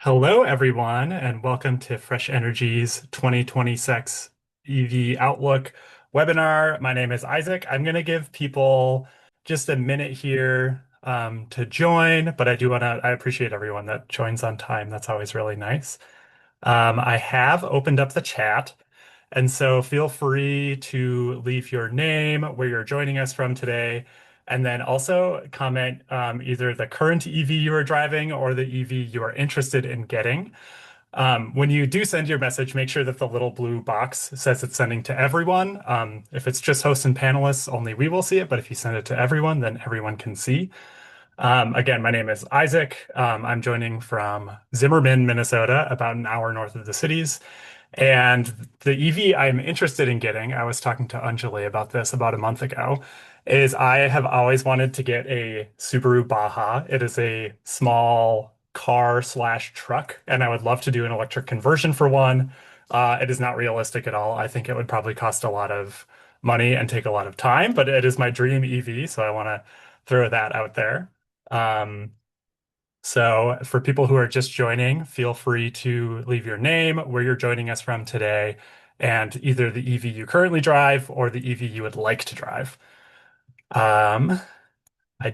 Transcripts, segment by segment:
Hello, everyone, and welcome to Fresh Energy's 2026 EV Outlook webinar. My name is Isaac. I'm going to give people just a minute here to join, but I appreciate everyone that joins on time. That's always really nice. I have opened up the chat, and so feel free to leave your name, where you're joining us from today, and then also comment either the current EV you are driving or the EV you are interested in getting. When you do send your message, make sure that the little blue box says it's sending to everyone. If it's just hosts and panelists, only we will see it, but if you send it to everyone, then everyone can see. Again, my name is Isaac. I'm joining from Zimmerman, Minnesota, about an hour north of the cities. And the EV I'm interested in getting, I was talking to Anjali about this about a month ago, is I have always wanted to get a Subaru Baja. It is a small car slash truck, and I would love to do an electric conversion for one. It is not realistic at all. I think it would probably cost a lot of money and take a lot of time, but it is my dream EV, so I want to throw that out there. Um, so for people who are just joining, feel free to leave your name, where you're joining us from today, and either the EV you currently drive or the EV you would like to drive. Um, I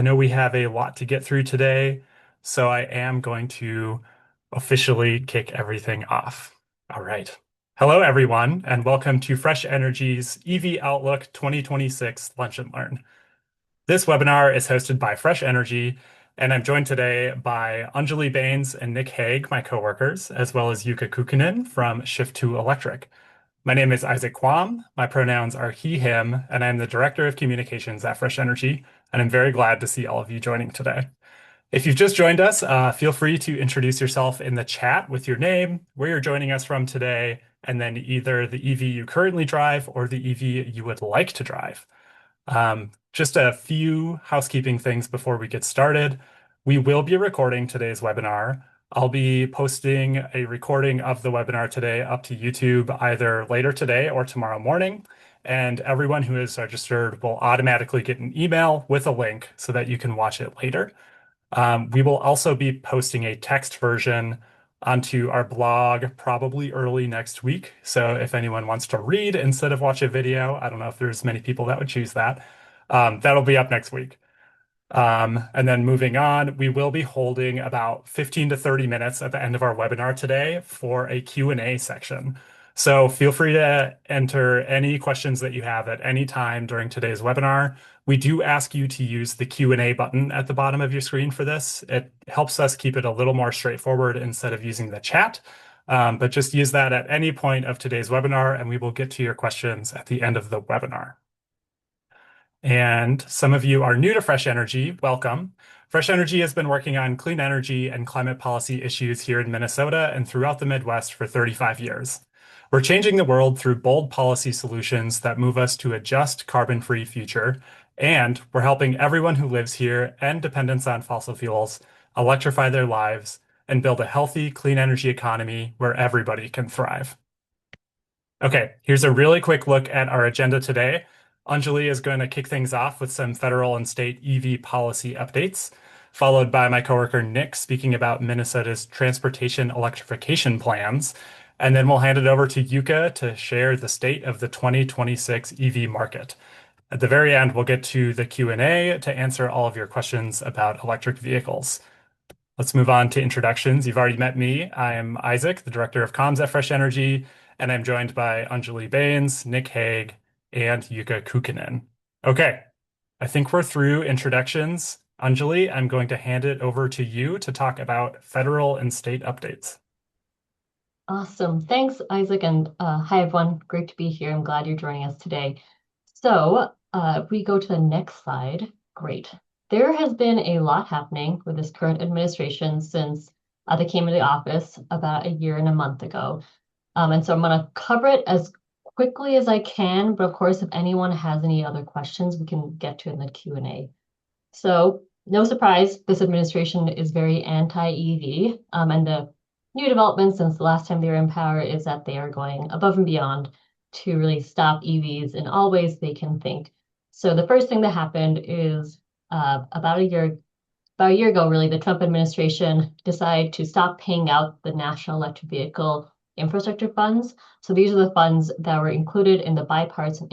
know we have a lot to get through today, so I am going to officially kick everything off. All right. Hello, everyone, and welcome to Fresh Energy's EV Outlook 2026 Lunch and Learn. This webinar is hosted by Fresh Energy, and I'm joined today by Anjali Bains and Nick Haeg, my coworkers, as well as Jukka Kukkonen from Shift2 Electric. My name is Isaac Kwam. My pronouns are he, him, and I'm the Director of Communications at Fresh Energy, and I'm very glad to see all of you joining today. If you've just joined us, feel free to introduce yourself in the chat with your name, where you're joining us from today, and then either the EV you currently drive or the EV you would like to drive. Just a few housekeeping things before we get started. We will be recording today's webinar. I'll be posting a recording of the webinar today up to YouTube either later today or tomorrow morning. And everyone who is registered will automatically get an email with a link so that you can watch it later. We will also be posting a text version onto our blog probably early next week. So if anyone wants to read instead of watch a video, I don't know if there's many people that would choose that. That'll be up next week. And then moving on, we will be holding about 15 to 30 minutes at the end of our webinar today for a Q&A section. So feel free to enter any questions that you have at any time during today's webinar. We do ask you to use the Q&A button at the bottom of your screen for this. It helps us keep it a little more straightforward instead of using the chat. But just use that at any point of today's webinar, and we will get to your questions at the end of the webinar. And some of you are new to Fresh Energy. Welcome. Fresh Energy has been working on clean energy and climate policy issues here in Minnesota and throughout the Midwest for 35 years. We're changing the world through bold policy solutions that move us to a just carbon-free future, and we're helping everyone who lives here end dependence on fossil fuels, electrify their lives, and build a healthy, clean energy economy where everybody can thrive. Okay, here's a really quick look at our agenda today. Anjali is going to kick things off with some federal and state EV policy updates, followed by my coworker Nick speaking about Minnesota's transportation electrification plans. And then we'll hand it over to Jukka to share the state of the 2026 EV market. At the very end, we'll get to the Q&A to answer all of your questions about electric vehicles. Let's move on to introductions. You've already met me. I'm Isaac, the Director of Comms at Fresh Energy, and I'm joined by Anjali Bains, Nick Haeg, and Jukka Kukkonen. Okay, I think we're through introductions. Anjali, I'm going to hand it over to you to talk about federal and state updates. Awesome. Thanks, Isaac. And hi, everyone. Great to be here. I'm glad you're joining us today. So if we go to the next slide, great. There has been a lot happening with this current administration since they came into office about a year and a month ago. And so I'm going to cover it as quickly as I can. But of course, if anyone has any other questions, we can get to it in the Q&A. So no surprise, this administration is very anti-EV. And the new development since the last time they were in power is that they are going above and beyond to really stop EVs in all ways they can think. So the first thing that happened is about a year about a year ago, really, the Trump administration decided to stop paying out the National Electric Vehicle Infrastructure Funds. So these are the funds that were included in the bipartisan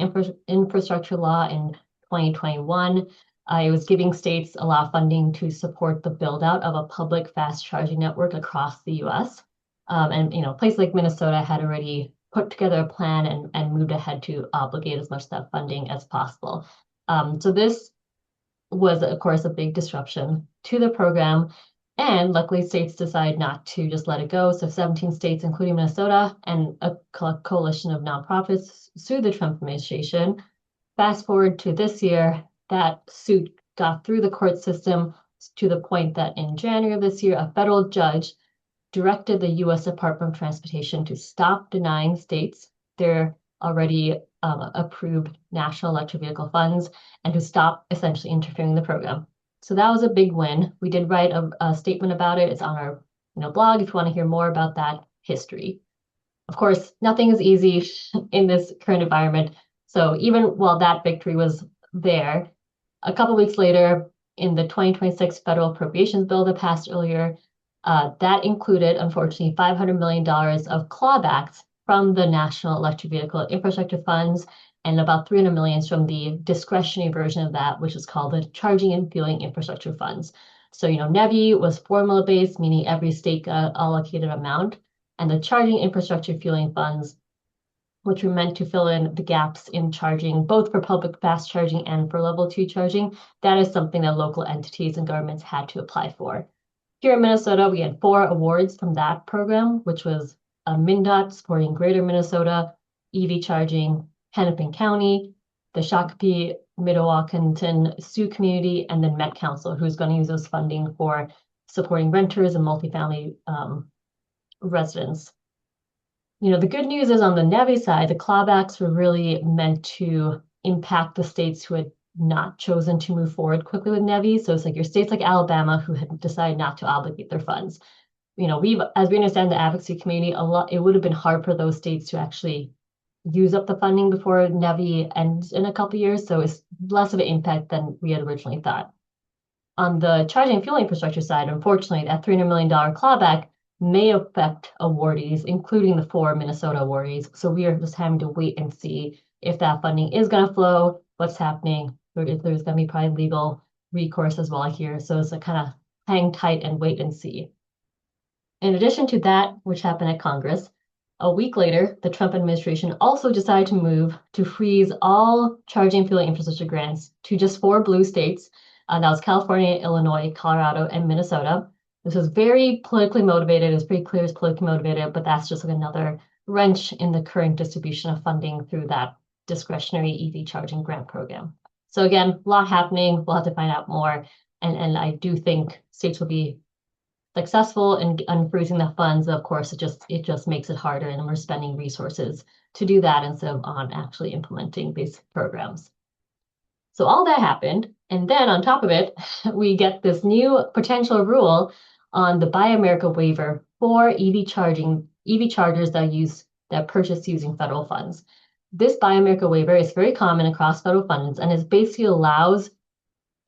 infrastructure law in 2021. It was giving states a lot of funding to support the build out of a public fast charging network across the US. And places like Minnesota had already put together a plan and moved ahead to obligate as much of that funding as possible. So this was, of course, a big disruption to the program. And luckily, states decided not to just let it go. So 17 states, including Minnesota, and a coalition of nonprofits sued the Trump administration. Fast forward to this year, that suit got through the court system to the point that in January of this year, a federal judge directed the U.S. Department of Transportation to stop denying states their already approved national electric vehicle funds and to stop essentially interfering in the program. So that was a big win. We did write a statement about it. It's on our blog if you want to hear more about that history. Of course, nothing is easy in this current environment. So even while that victory was there, a couple weeks later, in the 2026 federal appropriations bill that passed earlier, that included, unfortunately, $500 million of clawbacks from the National Electric Vehicle Infrastructure Funds and about $300 million from the discretionary version of that, which is called the Charging and Fueling Infrastructure Funds. So, NEVI was formula-based, meaning every state got allocated amount, and the Charging Infrastructure Fueling Funds, which were meant to fill in the gaps in charging, both for public fast charging and for level 2 charging, that is something that local entities and governments had to apply for. Here in Minnesota, we had 4 awards from that program, which was MnDOT supporting Greater Minnesota, EV charging, Hennepin County, the Shakopee, Mdewakanton Sioux community, and then Met Council, who's going to use those funding for supporting renters and multifamily residents. The good news is on the NEVI side, the clawbacks were really meant to impact the states who had not chosen to move forward quickly with NEVI. So it's like your states like Alabama who had decided not to obligate their funds. As we understand the advocacy community, it would have been hard for those states to actually use up the funding before NEVI ends in a couple of years. So it's less of an impact than we had originally thought. On the charging and fuel infrastructure side, unfortunately, that $300 million clawback may affect awardees, including the 4 Minnesota awardees. So we are just having to wait and see if that funding is going to flow, what's happening. There's going to be probably legal recourse as well here. So it's a kind of hang tight and wait and see. In addition to that, which happened at Congress, a week later, the Trump administration also decided to move to freeze all charging and fueling infrastructure grants to just 4 blue states. That was California, Illinois, Colorado, and Minnesota. This was very politically motivated. It was pretty clear it's politically motivated, but that's just like another wrench in the current distribution of funding through that discretionary EV charging grant program. So again, a lot happening. We'll have to find out more. And I do think states will be successful in unfreezing the funds. Of course, it just makes it harder, and we're spending resources to do that instead of on actually implementing these programs. So all that happened, and then on top of it, we get this new potential rule on the Buy America waiver for EV chargers that purchase using federal funds. This Buy America waiver is very common across federal funds, and it basically allows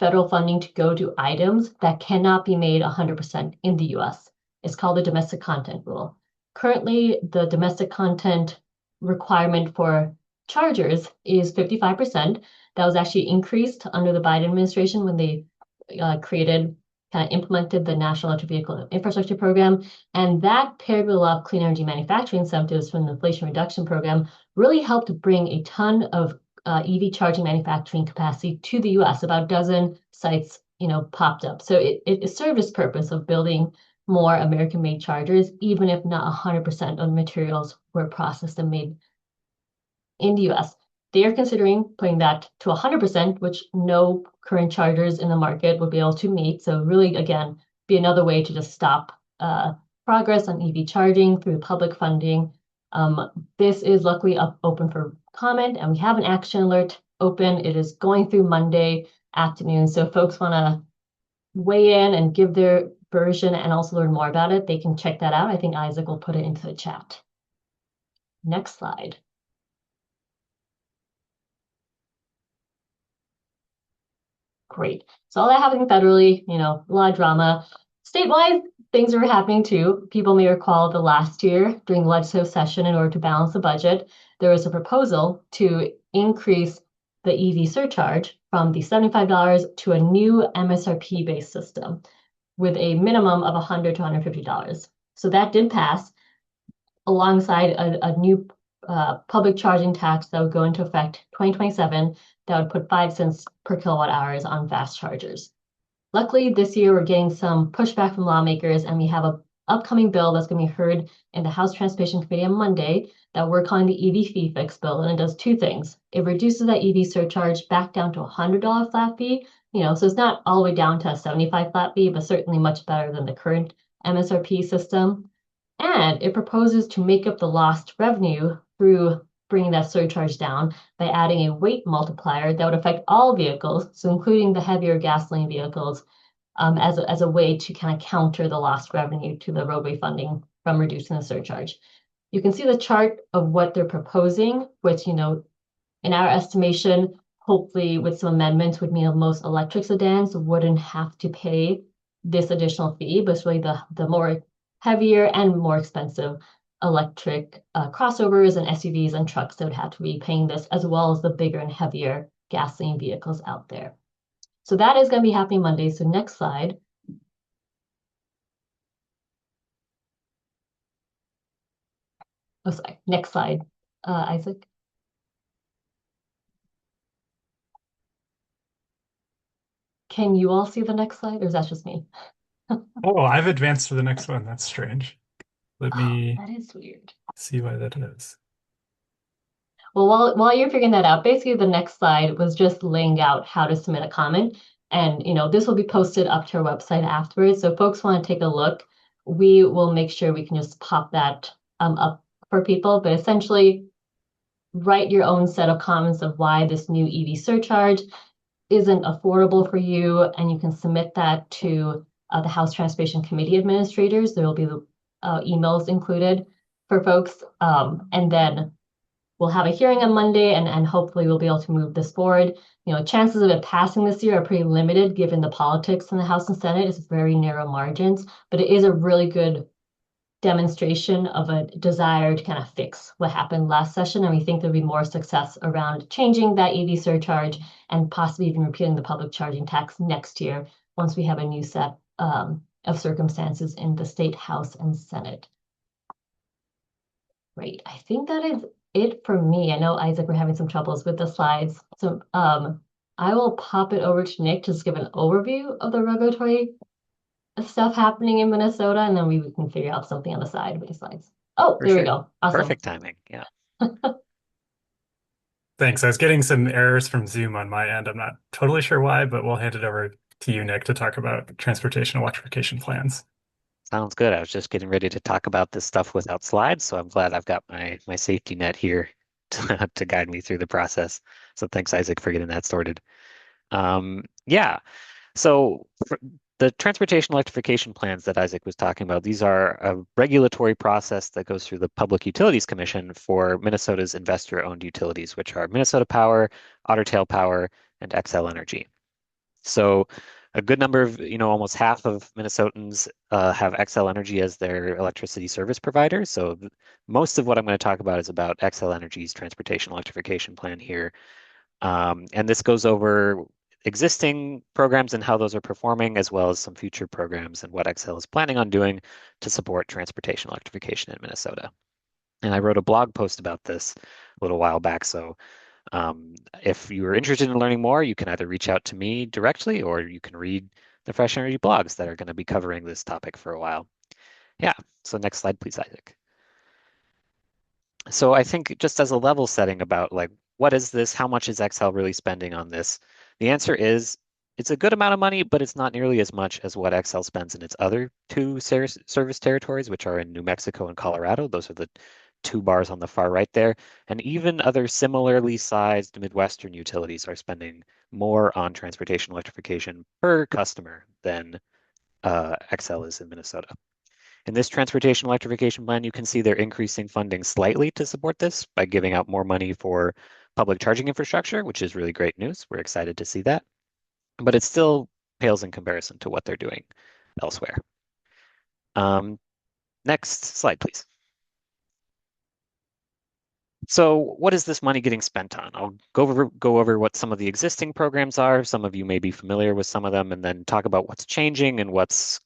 federal funding to go to items that cannot be made 100% in the US. It's called the domestic content rule. Currently, the domestic content requirement for chargers is 55%. That was actually increased under the Biden administration when they implemented the National Electric Vehicle Infrastructure Program. And that, paired with a lot of clean energy manufacturing incentives from the Inflation Reduction Program, really helped bring a ton of EV charging manufacturing capacity to the US. About a dozen sites, popped up. So it served its purpose of building more American-made chargers, even if not 100% of the materials were processed and made in the US. They are considering putting that to 100%, which no current chargers in the market would be able to meet. So really, again, be another way to just stop progress on EV charging through public funding. This is luckily open for comment, and we have an action alert open. It is going through Monday afternoon. So if folks want to weigh in and give their version and also learn more about it, they can check that out. I think Isaac will put it into the chat. Next slide. Great. So all that happening federally, a lot of drama. Statewide, things are happening too. People may recall the last year during the legislative session, in order to balance the budget, there was a proposal to increase the EV surcharge from the $75 to a new MSRP-based system with a minimum of $100 to $150. So that did pass alongside a new public charging tax that would go into effect 2027 that would put 5 cents per kilowatt hours on fast chargers. Luckily, this year we're getting some pushback from lawmakers, and we have an upcoming bill that's going to be heard in the House Transportation Committee on Monday that we're calling the EV fee fix bill, and it does two things. It reduces that EV surcharge back down to a $100 flat fee, so it's not all the way down to a 75 flat fee, but certainly much better than the current MSRP system. And it proposes to make up the lost revenue through bringing that surcharge down by adding a weight multiplier that would affect all vehicles, so including the heavier gasoline vehicles, as a way to kind of counter the lost revenue to the roadway funding from reducing the surcharge. You can see the chart of what they're proposing, which, in our estimation, hopefully with some amendments would mean most electric sedans wouldn't have to pay this additional fee, but it's really the more heavier and more expensive electric crossovers and SUVs and trucks that would have to be paying this, as well as the bigger and heavier gasoline vehicles out there. So that is going to be happening Monday. So next slide. Oh, sorry. Next slide, Isaac. Can you all see the next slide, or is that just me? Oh, I've advanced to the next one. That's strange. Let Oh, me that is weird. see why that is. Well, while you're figuring that out, basically the next slide was just laying out how to submit a comment. And, this will be posted up to our website afterwards. So if folks want to take a look, we will make sure we can just pop that up for people. But essentially, write your own set of comments of why this new EV surcharge isn't affordable for you. And you can submit that to the House Transportation Committee administrators. There will be the emails included for folks. And then we'll have a hearing on Monday, and hopefully we'll be able to move this forward. Chances of it passing this year are pretty limited given the politics in the House and Senate. It's very narrow margins, but it is a really good demonstration of a desire to kind of fix what happened last session. And we think there'll be more success around changing that EV surcharge and possibly even repealing the public charging tax next year once we have a new set of circumstances in the state House and Senate. Great. I think that is it for me. I know, Isaac, we're having some troubles with the slides. So I will pop it over to Nick to just give an overview of the regulatory stuff happening in Minnesota, and then we can figure out something on the side with the slides. Oh, For there we sure. go. Awesome. Perfect timing. Yeah. Thanks. I was getting some errors from Zoom on my end. I'm not totally sure why, but we'll hand it over to you, Nick, to talk about transportation electrification plans. Sounds good. I was just getting ready to talk about this stuff without slides, so I'm glad I've got my safety net here to guide me through the process. So thanks, Isaac, for getting that sorted. Yeah. So for the transportation electrification plans that Isaac was talking about, these are a regulatory process that goes through the Public Utilities Commission for Minnesota's investor-owned utilities, which are Minnesota Power, Otter Tail Power, and Xcel Energy. So a good number of, almost half of Minnesotans have Xcel Energy as their electricity service provider. So most of what I'm going to talk about is about Xcel Energy's transportation electrification plan here. And this goes over existing programs and how those are performing, as well as some future programs and what Xcel is planning on doing to support transportation electrification in Minnesota. And I wrote a blog post about this a little while back. So if you are interested in learning more, you can either reach out to me directly or you can read the Fresh Energy blogs that are going to be covering this topic for a while. Yeah, so next slide, please, Isaac. So I think just as a level setting about what is this? How much is Xcel really spending on this? The answer is it's a good amount of money, but it's not nearly as much as what Xcel spends in its other two service territories, which are in New Mexico and Colorado. Those are the two bars on the far right there. And even other similarly sized Midwestern utilities are spending more on transportation electrification per customer than Xcel is in Minnesota. In this transportation electrification plan, you can see they're increasing funding slightly to support this by giving out more money for public charging infrastructure, which is really great news. We're excited to see that. but it still pales in comparison to what they're doing elsewhere. Next slide, please. So what is this money getting spent on? I'll go over what some of the existing programs are. Some of you may be familiar with some of them, and then talk about what's changing and what's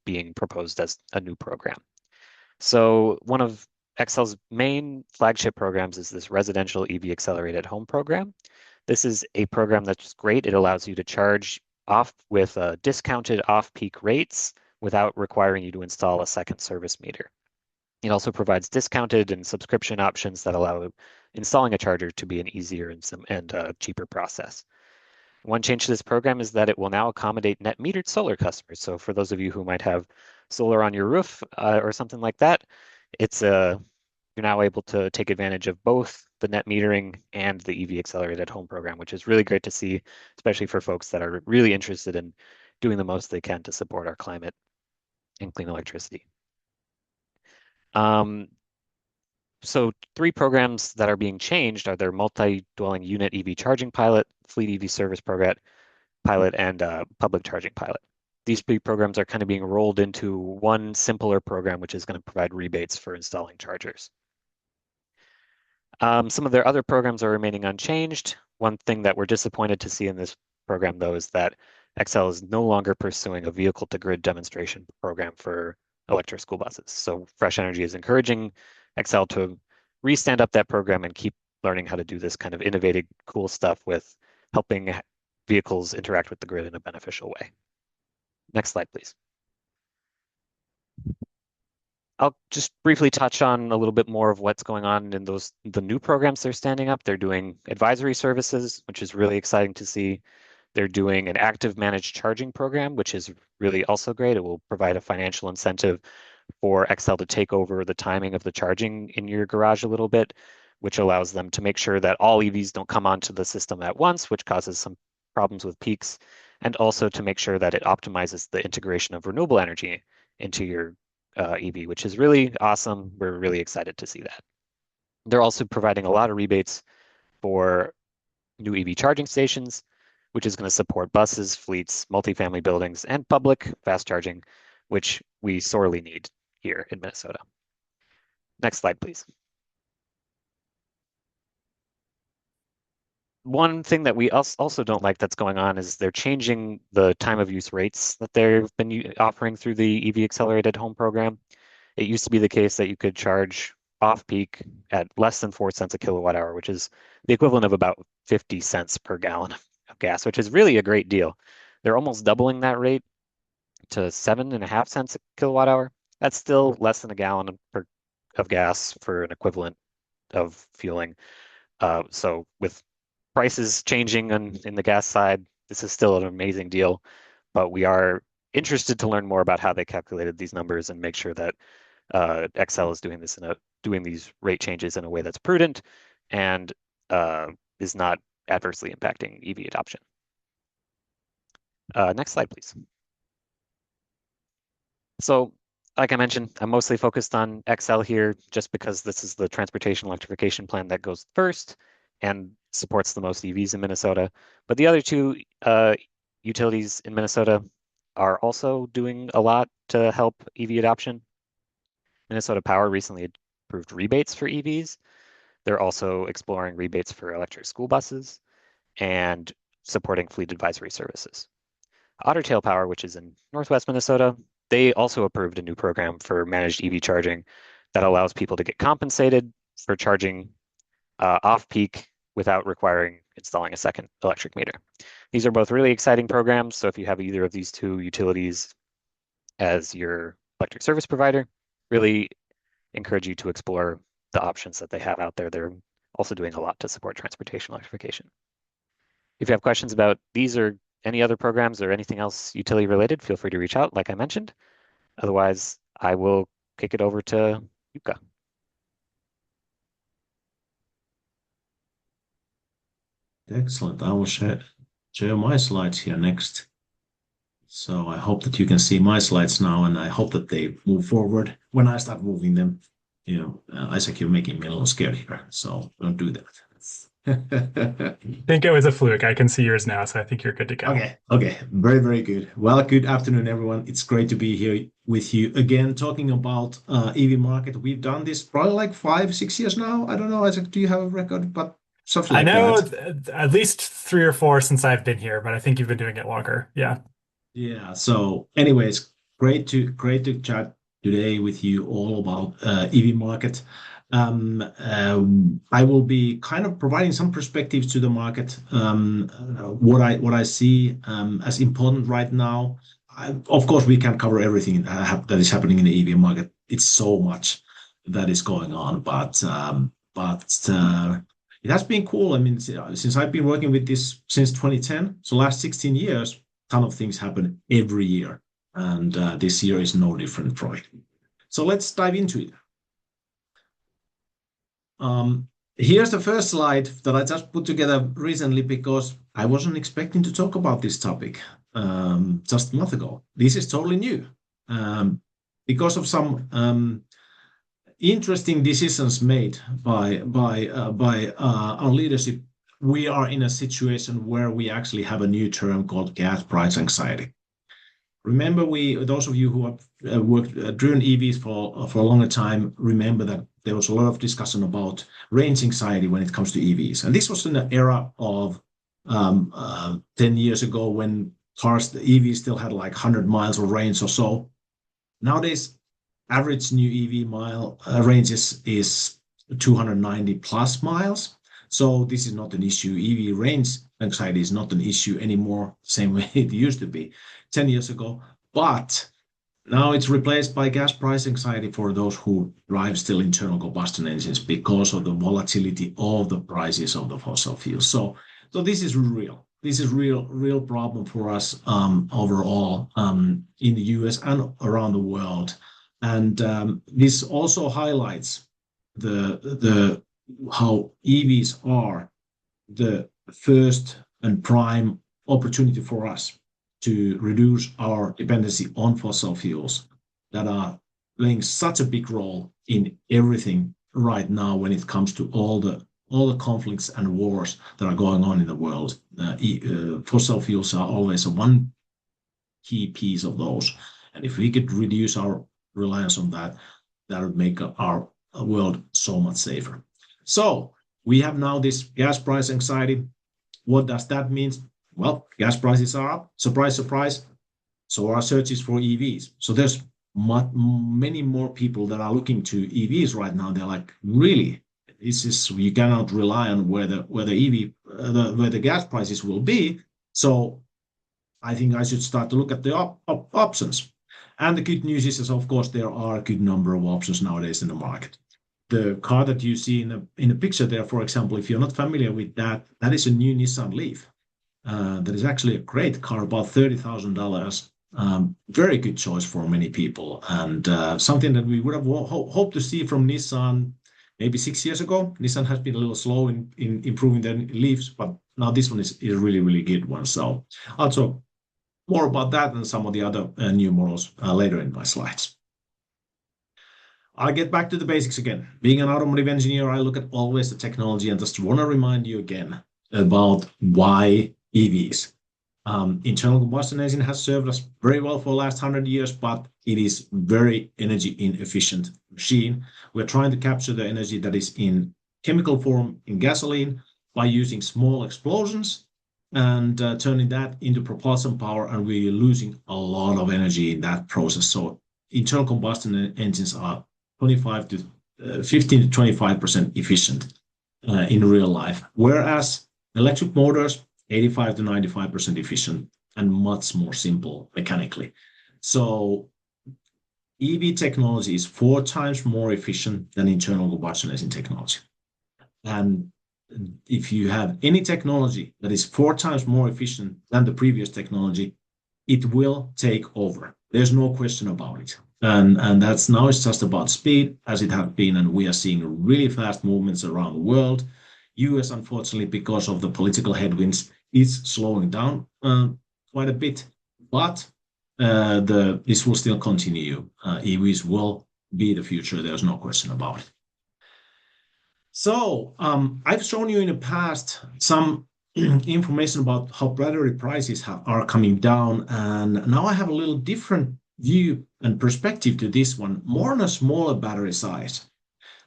being proposed as a new program. So one of Excel's main flagship programs is this residential EV accelerated home program. This is a program that's great. It allows you to charge off with discounted off-peak rates without requiring you to install a second service meter. It also provides discounted and subscription options that allow installing a charger to be an easier and cheaper process. One change to this program is that it will now accommodate net metered solar customers. So for those of you who might have solar on your roof or something like that, you're now able to take advantage of both the net metering and the EV accelerated home program, which is really great to see, especially for folks that are really interested in doing the most they can to support our climate and clean electricity. So 3 programs that are being changed are their multi-dwelling unit EV charging pilot, fleet EV service program pilot, and public charging pilot. These 3 programs are kind of being rolled into one simpler program, which is going to provide rebates for installing chargers. Some of their other programs are remaining unchanged. One thing that we're disappointed to see in this program, though, is that Excel is no longer pursuing a vehicle-to-grid demonstration program for electric school buses. So Fresh Energy is encouraging Excel to re-stand up that program and keep learning how to do this kind of innovative, cool stuff with helping vehicles interact with the grid in a beneficial way. Next slide, please. I'll just briefly touch on a little bit more of what's going on in the new programs they're standing up. They're doing advisory services, which is really exciting to see. They're doing an active managed charging program, which is really also great. It will provide a financial incentive for Excel to take over the timing of the charging in your garage a little bit, which allows them to make sure that all EVs don't come onto the system at once, which causes some problems with peaks, and also to make sure that it optimizes the integration of renewable energy into your EV, which is really awesome. We're really excited to see that. They're also providing a lot of rebates for new EV charging stations, which is going to support buses, fleets, multifamily buildings, and public fast charging, which we sorely need here in Minnesota. Next slide, please. One thing that we also don't like that's going on is they're changing the time of use rates that they've been offering through the EV Accelerated Home program. It used to be the case that you could charge off-peak at less than 4 cents a kilowatt hour, which is the equivalent of about 50 cents per gallon of gas, which is really a great deal. They're almost doubling that rate to 7.5 cents a kilowatt hour. That's still less than a gallon of gas for an equivalent of fueling. So with prices changing in the gas side, this is still an amazing deal, but we are interested to learn more about how they calculated these numbers and make sure that Excel is doing these rate changes in a way that's prudent and is not adversely impacting EV adoption. Next slide, please. So, like I mentioned, I'm mostly focused on Excel here just because this is the transportation electrification plan that goes first and supports the most EVs in Minnesota. But the other 2 utilities in Minnesota are also doing a lot to help EV adoption. Minnesota Power recently approved rebates for EVs. They're also exploring rebates for electric school buses and supporting fleet advisory services. Otter Tail Power, which is in Northwest Minnesota, they also approved a new program for managed EV charging that allows people to get compensated for charging off-peak without requiring installing a second electric meter. These are both really exciting programs, so if you have either of these 2 utilities as your electric service provider, really encourage you to explore the options that they have out there. They're also doing a lot to support transportation electrification. If you have questions about these or any other programs or anything else utility related, feel free to reach out, like I mentioned. Otherwise, I will kick it over to Jukka. Excellent. I will share my slides here next. So I hope that you can see my slides now, and I hope that they move forward. When I start moving them, Isaac, you're making me a little scared here, so don't do that. think it was a fluke. I can see yours now, so I think you're good to go. Okay. Very, very good. Well, good afternoon, everyone. It's great to be here with you again, talking about EV market. We've done this probably like 5, 6 years now. I don't know, Isaac, do you have a record? But something I like know that. at least 3 or 4 since I've been here, but I think you've been doing it longer. Yeah. Yeah. So, anyways, great to chat today with you all about EV market. I will be kind of providing some perspectives to the market, what I see as important right now. Of course, we can't cover everything that is happening in the EV market. It's so much that is going on, but it has been cool. I mean, since I've been working with this since 2010, so last 16 years, ton of things happen every year, and this year is no different from it. So let's dive into it. Here's the first slide that I just put together recently because I wasn't expecting to talk about this topic just a month ago. This is totally new because of some interesting decisions made by our leadership. We are in a situation where we actually have a new term called gas price anxiety. Remember, those of you who have worked driven EVs for a longer time, remember that there was a lot of discussion about range anxiety when it comes to EVs, and this was in the era of 10 years ago when the EVs still had like 100 miles of range or so. Nowadays, average new EV mile range is 290 plus miles. So this is not an issue. EV range anxiety is not an issue anymore, same way it used to be 10 years ago. But now it's replaced by gas price anxiety for those who drive still internal combustion engines because of the volatility of the prices of the fossil fuels. So this is real. This is real problem for us overall in the US and around the world. And this also highlights the how EVs are the first and prime opportunity for us to reduce our dependency on fossil fuels that are playing such a big role in everything right now when it comes to all the conflicts and wars that are going on in the world. Fossil fuels are always one key piece of those. And if we could reduce our reliance on that, that would make our world so much safer. So we have now this gas price anxiety. What does that mean? Well, gas prices are up. Surprise, surprise. So are searches for EVs. So there's many more people that are looking to EVs right now. They're like, really, you cannot rely on where the gas prices will be. So I think I should start to look at the options. And the good news is, of course, there are a good number of options nowadays in the market. The car that you see in the picture there, for example, if you're not familiar with that, that is a new Nissan Leaf. That is actually a great car, about $30,000. Very good choice for many people, and something that we would have hoped to see from Nissan maybe 6 years ago. Nissan has been a little slow in improving their Leafs, but now this one is a really, really good one. So I'll talk more about that and some of the other new models later in my slides. I'll get back to the basics again. Being an automotive engineer, I look at always the technology and just want to remind you again about why EVs. Internal combustion engine has served us very well for the last 100 years, but it is very energy inefficient machine. We're trying to capture the energy that is in chemical form in gasoline by using small explosions and turning that into propulsion power, and we're losing a lot of energy in that process. So internal combustion engines are 15 to 25% efficient in real life, whereas electric motors 85 to 95% efficient and much more simple mechanically. So EV technology is 4 times more efficient than internal combustion engine technology. And if you have any technology that is 4 times more efficient than the previous technology, it will take over. There's no question about it. And that's now it's just about speed as it has been, and we are seeing really fast movements around the world. US, unfortunately, because of the political headwinds, is slowing down quite a bit, but this will still continue. EVs will be the future. There's no question about it. So I've shown you in the past some information about how battery prices are coming down, and now I have a little different view and perspective to this one, more on a smaller battery size.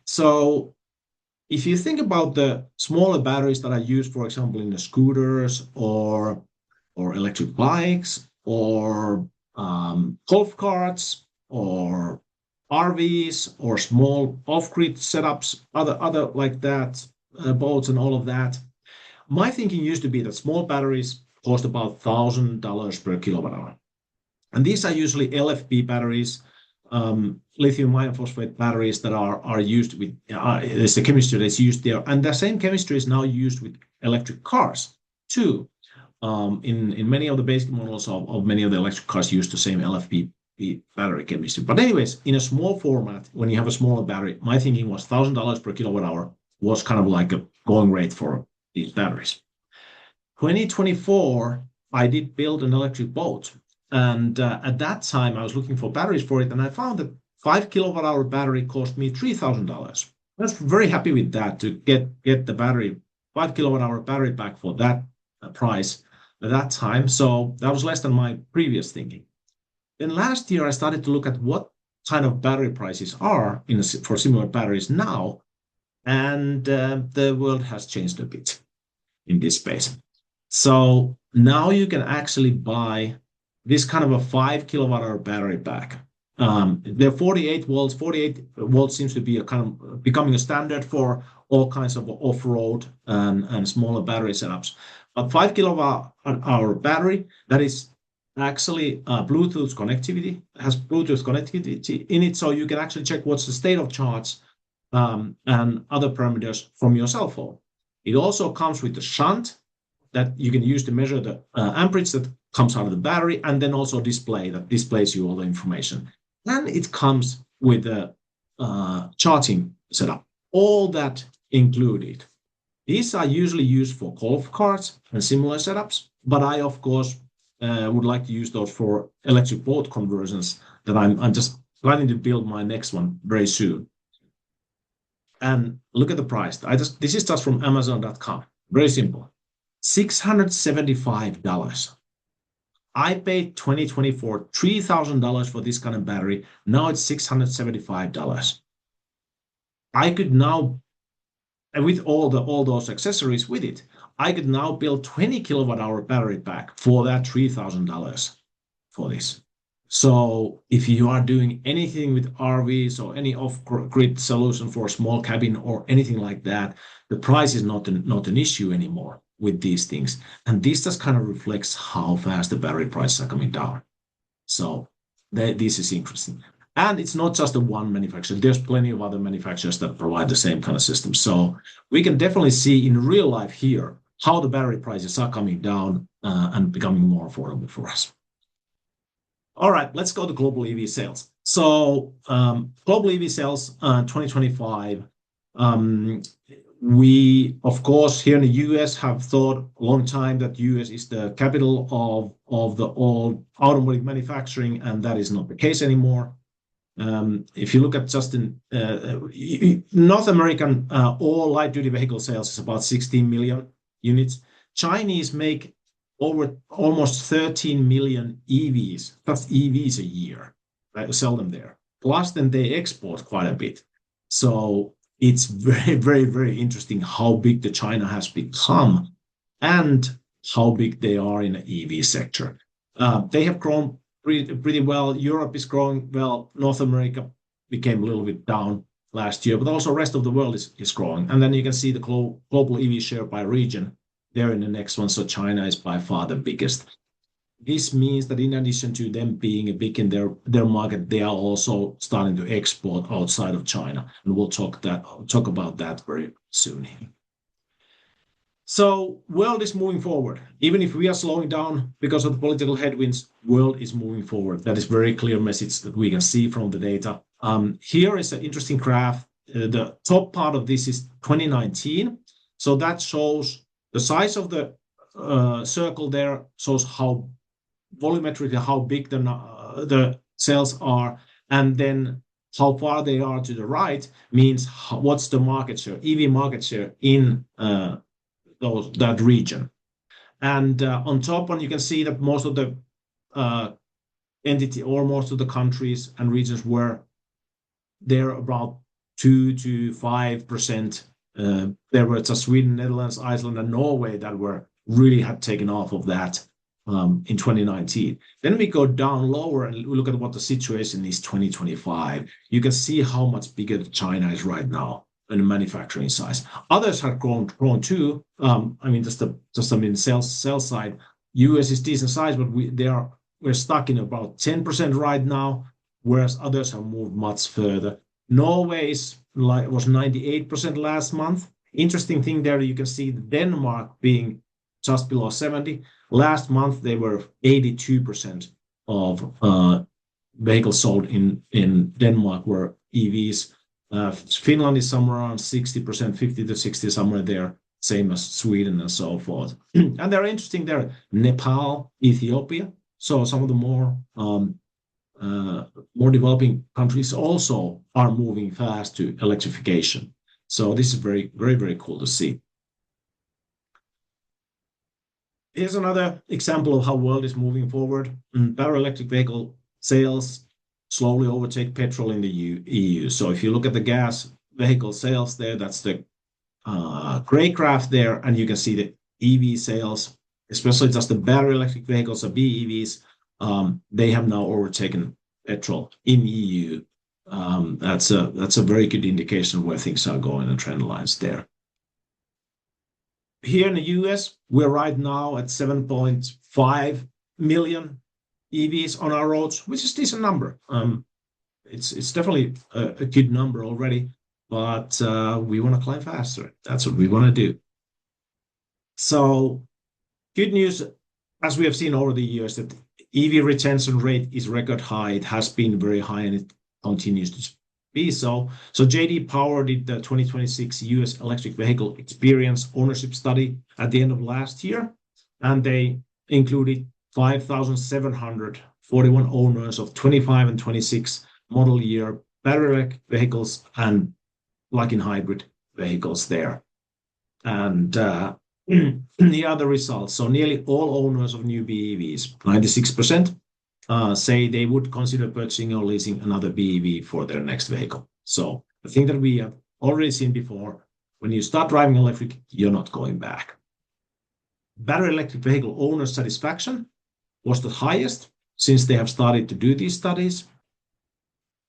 So if you think about the smaller batteries that are used, for example, in the scooters or electric bikes or golf carts or RVs or small off-grid setups, other like that, boats and all of that. My thinking used to be that small batteries cost about $1,000 per kilowatt hour. And these are usually LFP batteries, lithium iron phosphate batteries that are used with, there's the chemistry that's used there. And the same chemistry is now used with electric cars too. In many of the basic models of many of the electric cars use the same LFP battery chemistry. But anyways, in a small format, when you have a smaller battery, my thinking was $1,000 per kilowatt hour was kind of like a going rate for these batteries. 2024, I did build an electric boat. And at that time, I was looking for batteries for it. And I found that 5 kilowatt hour battery cost me $3,000. I was very happy with that to get the battery, 5 kilowatt hour battery back for that price at that time. So that was less than my previous thinking. Then last year, I started to look at what kind of battery prices are for similar batteries now. And the world has changed a bit in this space. So now you can actually buy this kind of a 5 kilowatt hour battery pack. They're 48 volts. 48 volts seems to be a kind of becoming a standard for all kinds of off-road and smaller battery setups. But 5 kilowatt hour battery that is actually Bluetooth connectivity, has Bluetooth connectivity in it, so you can actually check what's the state of charge and other parameters from your cell phone. It also comes with a shunt that you can use to measure the amperage that comes out of the battery, and then also display that displays you all the information. And it comes with a charging setup, all that included. These are usually used for golf carts and similar setups, but I, of course, would like to use those for electric boat conversions that I'm just planning to build my next one very soon. And look at the price. This is just from Amazon.com. Very simple. $675. I paid 2024 $3,000 for this kind of battery. Now it's $675. I could now, and with all those accessories with it, I could now build 20 kilowatt hour battery pack for that $3,000 for this. So if you are doing anything with RVs or any off-grid solution for a small cabin or anything like that, the price is not an issue anymore with these things. And this just kind of reflects how fast the battery prices are coming down. So this is interesting. And it's not just the one manufacturer. There's plenty of other manufacturers that provide the same kind of system. So we can definitely see in real life here how the battery prices are coming down and becoming more affordable for us. All right, let's go to global EV sales. So global EV sales 2025, we, of course, here in the US have thought a long time that US is the capital of the all automotive manufacturing, and that is not the case anymore. If you look at just in North American all light-duty vehicle sales is about 16 million units. Chinese make over almost 13 million EVs, that's EVs a year, right? Sell them there. Plus, then they export quite a bit. So it's very, very, very interesting how big the China has become and how big they are in the EV sector. They have grown pretty well. Europe is growing well. North America became a little bit down last year, but also the rest of the world is growing. And then you can see the global EV share by region there in the next one. So China is by far the biggest. This means that in addition to them being big in their market, they are also starting to export outside of China. And we'll talk about that very soon. So world is moving forward. Even if we are slowing down because of the political headwinds, world is moving forward. That is very clear message that we can see from the data. Here is an interesting graph. The top part of this is 2019. So that shows the size of the circle there shows how volumetrically how big the sales are, and then how far they are to the right means what's the market share, EV market share in that region. And on top one, you can see that most of the entity or most of the countries and regions were there about 2 to 5%. There were just Sweden, Netherlands, Iceland, and Norway that were really had taken off of that in 2019. Then we go down lower and look at what the situation is 2025. You can see how much bigger China is right now in the manufacturing size. Others have grown too. I mean, sales side, US is decent size, but we're stuck in about 10% right now, whereas others have moved much further. Norway's was 98% last month. Interesting thing there, you can see Denmark being just below 70. Last month, they were 82% of vehicles sold in Denmark were EVs. Finland is somewhere around 60%, 50 to 60, somewhere there, same as Sweden and so forth. And they're interesting there, Nepal, Ethiopia. So some of the more developing countries also are moving fast to electrification. So this is very, very, very cool to see. Here's another example of how world is moving forward. Battery electric vehicle sales slowly overtake petrol in the EU. So if you look at the gas vehicle sales there, that's the gray graph there, and you can see the EV sales, especially just the battery electric vehicles, the BEVs, they have now overtaken petrol in EU. That's a very good indication of where things are going, the trend lines there. Here in the US, we're right now at 7.5 million EVs on our roads, which is a decent number. It's definitely a good number already, but we want to climb faster. That's what we want to do. So good news, as we have seen over the years, that EV retention rate is record high. It has been very high and it continues to be so. So JD Power did the 2026 US electric vehicle experience ownership study at the end of last year, and they included 5,741 owners of 25 and 26 model year battery electric vehicles and plug-in hybrid vehicles there. And the other results, so nearly all owners of new BEVs, 96%, say they would consider purchasing or leasing another BEV for their next vehicle. So the thing that we have already seen before, when you start driving electric, you're not going back. Battery electric vehicle owner satisfaction was the highest since they have started to do these studies.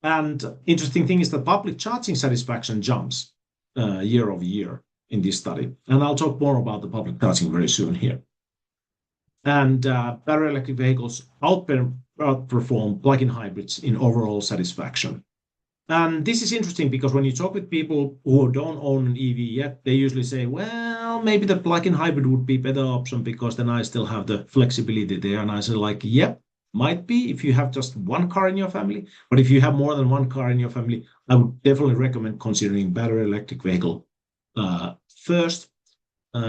And interesting thing is that public charging satisfaction jumps year over year in this study. And I'll talk more about the public charging very soon here. And battery electric vehicles outperform plug-in hybrids in overall satisfaction. And this is interesting because when you talk with people who don't own an EV yet, they usually say, well, maybe the plug-in hybrid would be a better option because then I still have the flexibility there. And I say like, yep, might be if you have just one car in your family. But if you have more than one car in your family, I would definitely recommend considering battery electric vehicle first,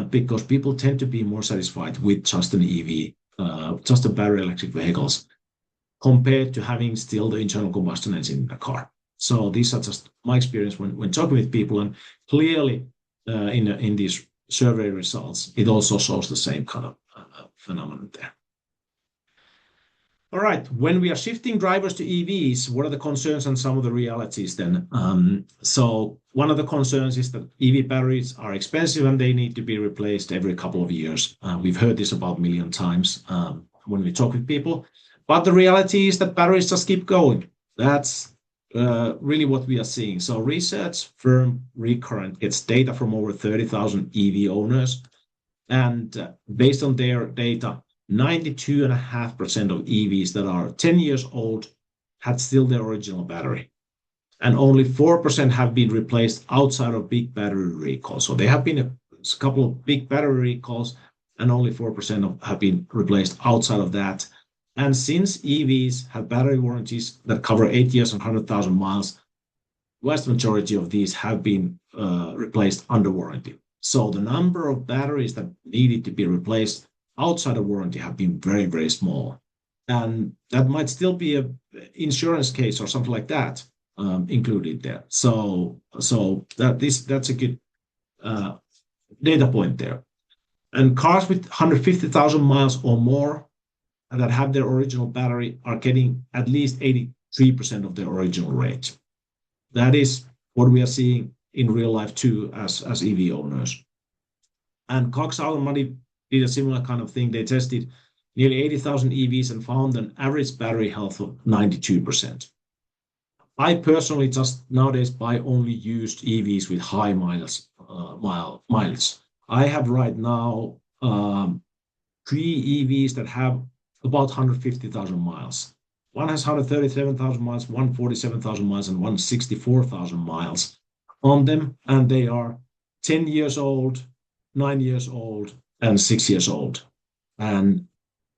because people tend to be more satisfied with just an EV, just the battery electric vehicles, compared to having still the internal combustion engine in the car. So these are just my experience when talking with people, and clearly in these survey results, it also shows the same kind of phenomenon there. All right, when we are shifting drivers to EVs, what are the concerns and some of the realities then? So one of the concerns is that EV batteries are expensive and they need to be replaced every couple of years. We've heard this about a million times when we talk with people, but the reality is that batteries just keep going. That's really what we are seeing. So research firm Recurrent gets data from over 30,000 EV owners, and based on their data, 92.5% of EVs that are 10 years old had still their original battery. And only 4% have been replaced outside of big battery recalls. So there have been a couple of big battery recalls, and only 4% have been replaced outside of that. And since EVs have battery warranties that cover 8 years and 100,000 miles, vast majority of these have been replaced under warranty. So the number of batteries that needed to be replaced outside of warranty have been very, very small. And that might still be an insurance case or something like that. included there. So that's a good data point there. And cars with 150,000 miles or more that have their original battery are getting at least 83% of their original range. That is what we are seeing in real life too as EV owners. And Cox Automotive did a similar kind of thing. They tested nearly 80,000 EVs and found an average battery health of 92%. I personally just nowadays buy only used EVs with high mileage. I have right now 3 EVs that have about 150,000 miles. One has 137,000 miles, 147,000 miles, and 164,000 miles on them, and they are 10 years old, 9 years old, and 6 years old. And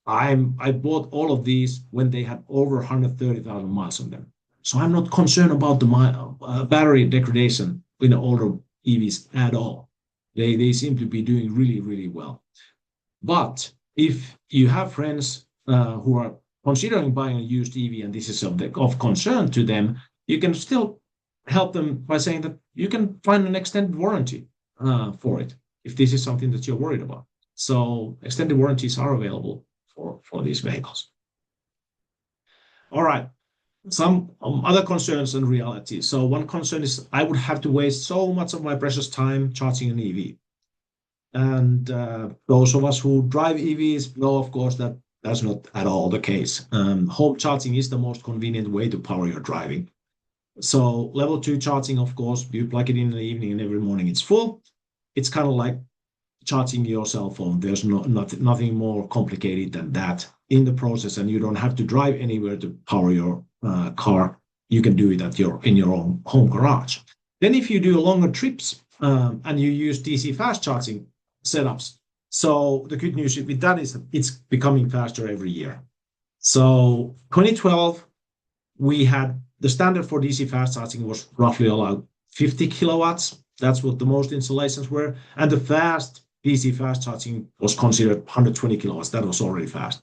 I bought all of these when they had over 130,000 miles on them. So I'm not concerned about the battery degradation in the older EVs at all. They seem to be doing really, really well. But if you have friends who are considering buying a used EV and this is of concern to them, you can still help them by saying that you can find an extended warranty for it if this is something that you're worried about. So extended warranties are available for these vehicles. All right. Some other concerns and realities. So one concern is I would have to waste so much of my precious time charging an EV. And those of us who drive EVs know, of course, that that's not at all the case. Home charging is the most convenient way to power your driving. So level 2 charging, of course, you plug it in the evening and every morning it's full. It's kind of like charging your cell phone. There's nothing more complicated than that in the process, and you don't have to drive anywhere to power your car. You can do it in your own home garage. Then if you do longer trips and you use DC fast charging setups, so the good news with that is it's becoming faster every year. So 2012, we had the standard for DC fast charging was roughly allowed 50 kilowatts. That's what the most installations were. And the fast DC fast charging was considered 120 kilowatts. That was already fast.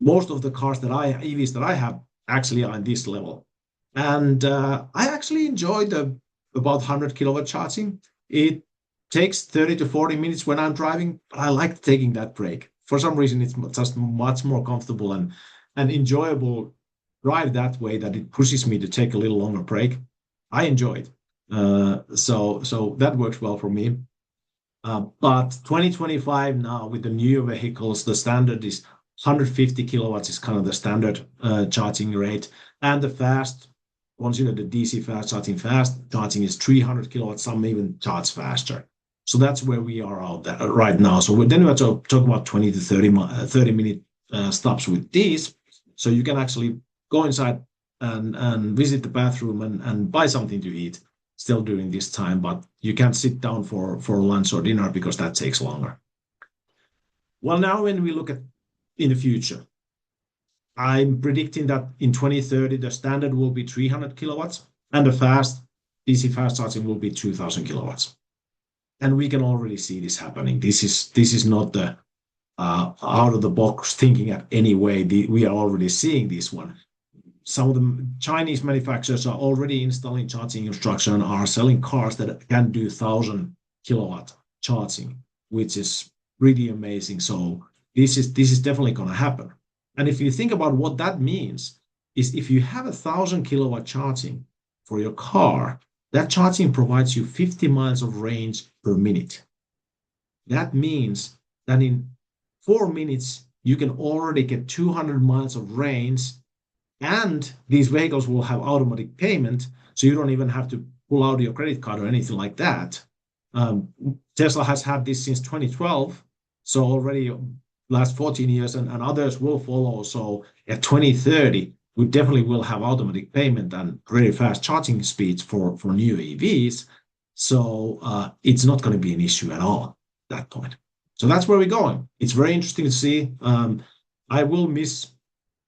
Most of the EVs that I have actually are in this level. And I actually enjoy the about 100 kilowatt charging. It takes 30 to 40 minutes when I'm driving, but I like taking that break. For some reason, it's just much more comfortable and enjoyable drive that way that it pushes me to take a little longer break. I enjoy it. So that works well for me. But 2025 now with the new vehicles, the standard is 150 kilowatts is kind of the standard charging rate. And the fast, consider the DC fast charging is 300 kilowatts. Some even charge faster. So that's where we are out there right now. So then we're talking about 20 to 30 minute stops with these. So you can actually go inside and visit the bathroom and buy something to eat still during this time, but you can't sit down for lunch or dinner because that takes longer. Well, now when we look at in the future, I'm predicting that in 2030, the standard will be 300 kilowatts and the DC fast charging will be 2000 kilowatts. And we can already see this happening. This is not the out of the box thinking at any way. We are already seeing this one. Some of the Chinese manufacturers are already installing charging infrastructure and are selling cars that can do 1000 kilowatt charging, which is really amazing. So this is definitely going to happen. And if you think about what that means, is if you have 1000 kilowatt charging for your car, that charging provides you 50 miles of range per minute. That means that in 4 minutes, you can already get 200 miles of range, and these vehicles will have automatic payment, so you don't even have to pull out your credit card or anything like that. Tesla has had this since 2012, so already last 14 years, and others will follow. So at 2030, we definitely will have automatic payment and very fast charging speeds for new EVs. So it's not going to be an issue at all at that point. So that's where we're going. It's very interesting to see. I will miss,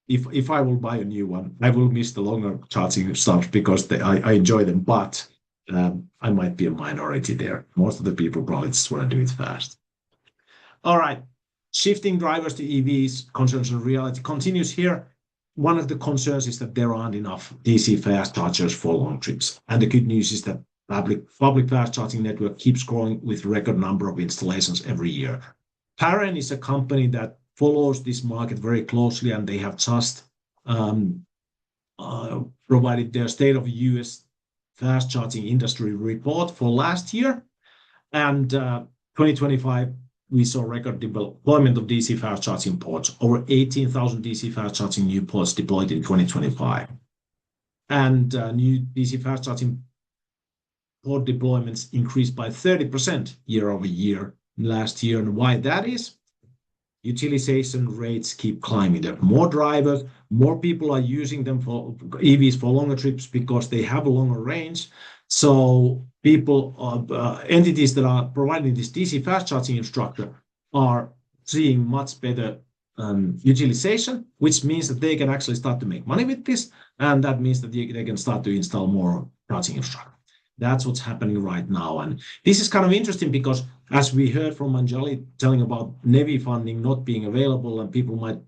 if I will buy a new one, I will miss the longer charging stuff because I enjoy them, but I might be a minority there. Most of the people probably just want to do it fast. All right. Shifting drivers to EVs, concerns and reality continues here. one of the concerns is that there aren't enough DC fast chargers for long trips. And the good news is that public fast charging network keeps growing with record number of installations every year. Parent is a company that follows this market very closely, and they have just provided their State of US fast charging industry report for last year. And 2025, we saw record deployment of DC fast charging ports, over 18,000 DC fast charging new ports deployed in 2025. And new DC fast charging port deployments increased by 30% year over year last year. And why that is? Utilization rates keep climbing. There are more drivers, more people are using them for EVs for longer trips because they have a longer range. So entities that are providing this DC fast charging infrastructure are seeing much better utilization, which means that they can actually start to make money with this, and that means that they can start to install more charging infrastructure. That's what's happening right now. And this is kind of interesting because, as we heard from Anjali telling about NEVI funding not being available, and people might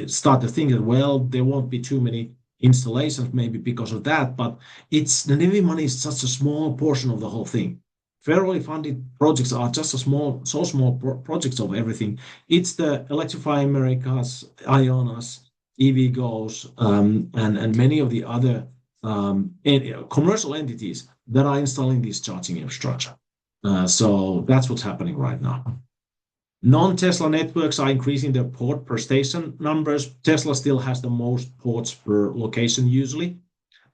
start to think that, well, there won't be too many installations maybe because of that, but the NEVI money is such a small portion of the whole thing. Federally funded projects are just so small projects of everything. It's the Electrify Americas, IONAS, EVgo's, and many of the other commercial entities that are installing this charging infrastructure. So that's what's happening right now. Non-Tesla networks are increasing their port per station numbers. Tesla still has the most ports per location usually,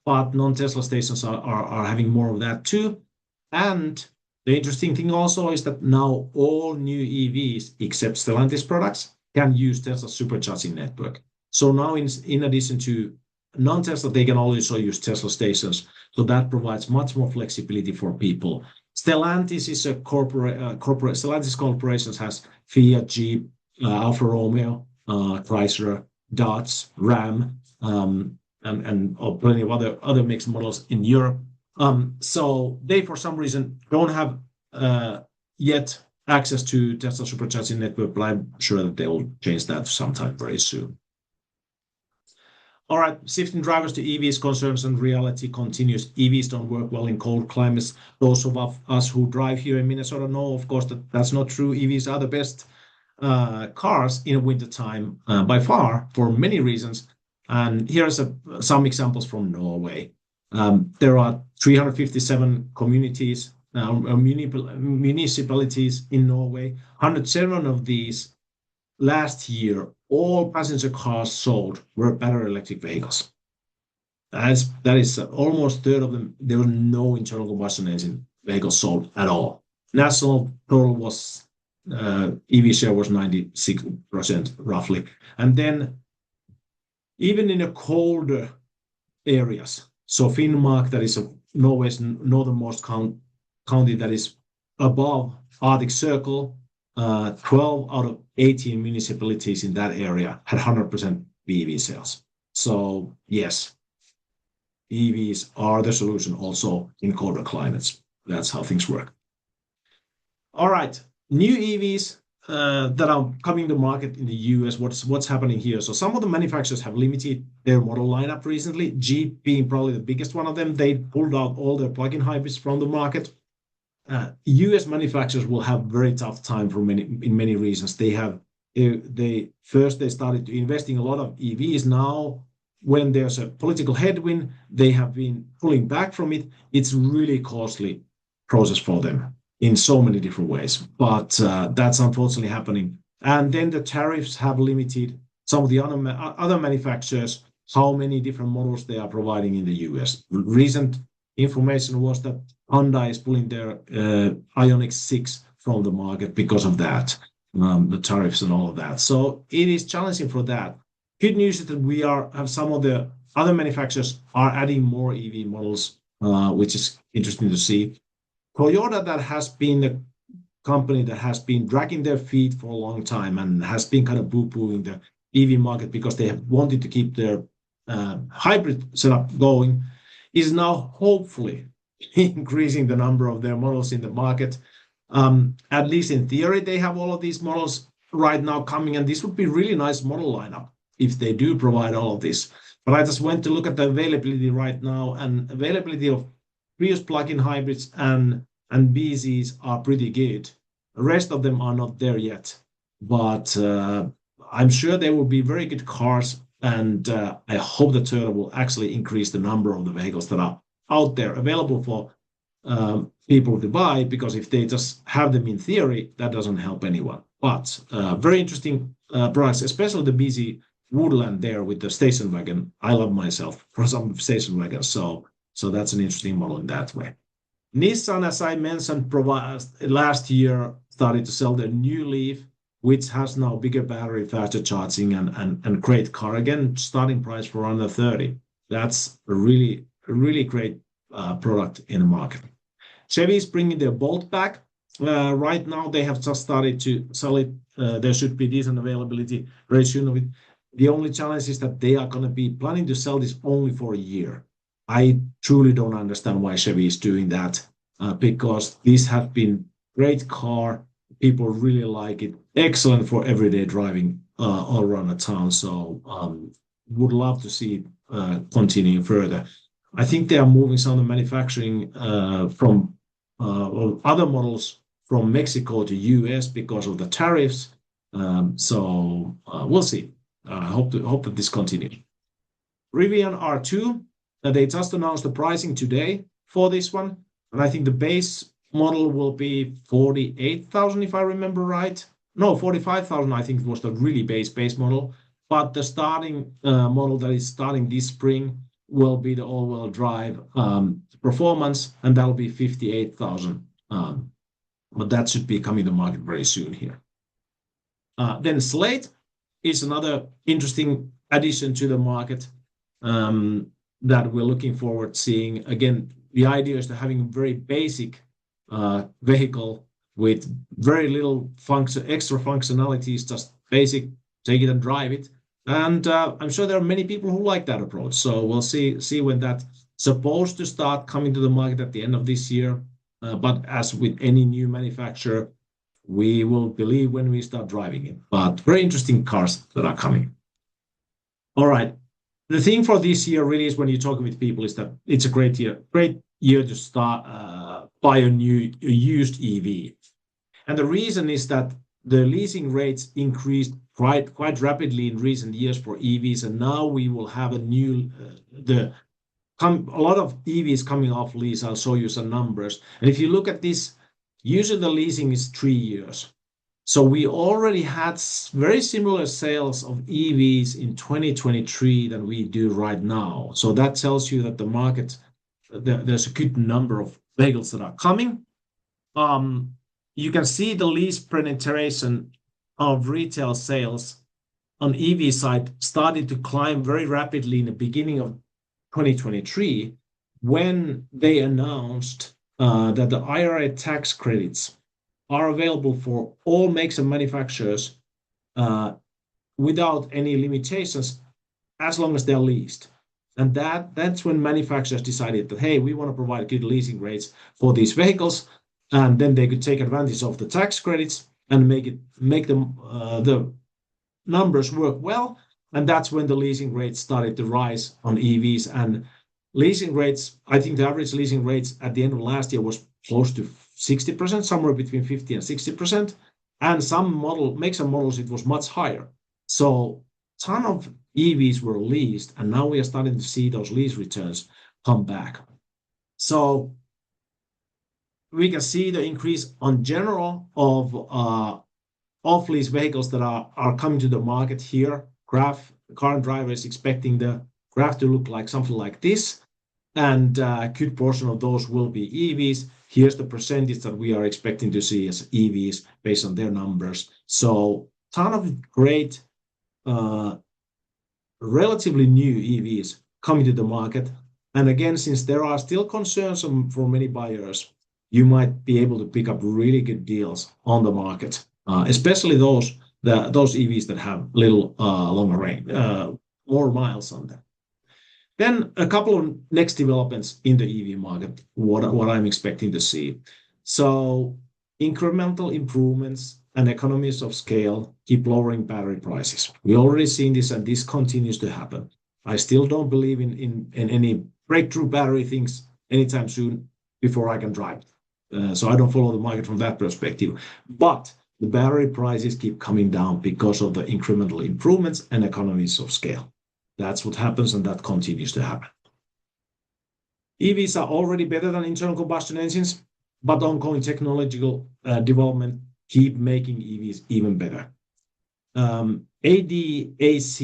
but non-Tesla stations are having more of that too. And the interesting thing also is that now all new EVs, except Stellantis products, can use Tesla's supercharging network. So now in addition to non-Tesla, they can also use Tesla stations. So that provides much more flexibility for people. Stellantis is a corporate. Stellantis Corporation has Fiat, Jeep, Alfa Romeo, Chrysler, Dodge, Ram, and plenty of other mixed models in Europe. So they, for some reason, don't have yet access to Tesla supercharging network, but I'm sure that they will change that sometime very soon. All right, shifting drivers to EVs, concerns and reality continues. EVs don't work well in cold climates. Those of us who drive here in Minnesota know, of course, that that's not true. EVs are the best cars in wintertime by far for many reasons. And here's some examples from Norway. There are 357 communities, municipalities in Norway. 107 of these last year, all passenger cars sold were battery electric vehicles. That is almost a third of them. There were no internal combustion engine vehicles sold at all. National total was EV share was 96% roughly. And then even in the colder areas, so Finnmark, that is Norway's northernmost county that is above Arctic Circle, 12 out of 18 municipalities in that area had 100% BEV sales. So yes, EVs are the solution also in colder climates. That's how things work. All right, new EVs that are coming to market in the US. What's happening here? So some of the manufacturers have limited their model lineup recently. Jeep being probably the biggest one of them. They pulled out all their plug-in hybrids from the market. US manufacturers will have very tough time in many reasons. They started investing a lot of EVs. Now, when there's a political headwind, they have been pulling back from it. It's really costly process for them in so many different ways, but that's unfortunately happening. And then the tariffs have limited some of the other manufacturers how many different models they are providing in the US. Recent information was that Hyundai is pulling their Ioniq 6 from the market because of that, the tariffs and all of that. So it is challenging for that. Good news is that we have some of the other manufacturers are adding more EV models, which is interesting to see. Toyota, that has been the company that has been dragging their feet for a long time and has been kind of boo-booing the EV market because they have wanted to keep their hybrid setup going, is now hopefully increasing the number of their models in the market. At least in theory, they have all of these models right now coming, and this would be really nice model lineup. if they do provide all of this. But I just went to look at the availability right now, and availability of Prius plug-in hybrids and BZs are pretty good. The rest of them are not there yet, but I'm sure they will be very good cars, and I hope that Toyota will actually increase the number of the vehicles that are out there available for people to buy, because if they just have them in theory, that doesn't help anyone. But very interesting products, especially the BZ Woodland there with the station wagon. I love myself for some station wagons, so that's an interesting model in that way. Nissan, as I mentioned, last year started to sell their new Leaf, which has now bigger battery, faster charging, and great car. Again, starting price for under 30. That's a really great product in the market. Chevy is bringing their Bolt back. Right now, they have just started to sell it. There should be decent availability very soon of it. The only challenge is that they are going to be planning to sell this only for a year. I truly don't understand why Chevy is doing that, because this has been great car. People really like it. Excellent for everyday driving all around the town. So would love to see it continue further. I think they are moving some of the manufacturing from other models from Mexico to US because of the tariffs. So we'll see. I hope that this continues. Rivian R2, they just announced the pricing today for this one, and I think the base model will be 48,000 if I remember right. No, 45,000 I think was the really base model, but the starting model that is starting this spring will be the all-wheel drive performance, and that'll be 58,000. But that should be coming to market very soon here. Then Slate is another interesting addition to the market that we're looking forward to seeing. Again, the idea is to having a very basic vehicle with very little extra functionalities, just basic, take it and drive it. And I'm sure there are many people who like that approach. So we'll see when that's supposed to start coming to the market at the end of this year. But as with any new manufacturer, we will believe when we start driving it. But very interesting cars that are coming. All right. The thing for this year really is when you're talking with people is that it's a great year to start buy a used EV. And the reason is that the leasing rates increased quite rapidly in recent years for EVs, and now we will have a lot of EVs coming off lease. I'll show you some numbers. And if you look at this, usually the leasing is 3 years. So we already had very similar sales of EVs in 2023 than we do right now. So that tells you that the market, there's a good number of vehicles that are coming. You can see the lease penetration of retail sales on EV side started to climb very rapidly in the beginning of 2023 when they announced that the IRA tax credits are available for all makes and manufacturers without any limitations as long as they're leased. And that's when manufacturers decided that, hey, we want to provide good leasing rates for these vehicles, and then they could take advantage of the tax credits and make them the numbers work well. And that's when the leasing rates started to rise on EVs. And leasing rates, I think the average leasing rates at the end of last year was close to 60%, somewhere between 50 and 60%. And some makes and models, it was much higher. So a ton of EVs were leased, and now we are starting to see those lease returns come back. So we can see the increase on general of off-lease vehicles that are coming to the market here. Graph, the current driver is expecting the graph to look like something like this, and a good portion of those will be EVs. Here's the percentage that we are expecting to see as EVs based on their numbers. So ton of great, relatively new EVs coming to the market. And again, since there are still concerns for many buyers, you might be able to pick up really good deals on the market, especially those EVs that have little longer range, more miles on them. Then a couple of next developments in the EV market, what I'm expecting to see. So incremental improvements and economies of scale keep lowering battery prices. We already seen this, and this continues to happen. I still don't believe in any breakthrough battery things anytime soon before I can drive. So I don't follow the market from that perspective. But the battery prices keep coming down because of the incremental improvements and economies of scale. That's what happens, and that continues to happen. EVs are already better than internal combustion engines, but ongoing technological development keep making EVs even better. ADAC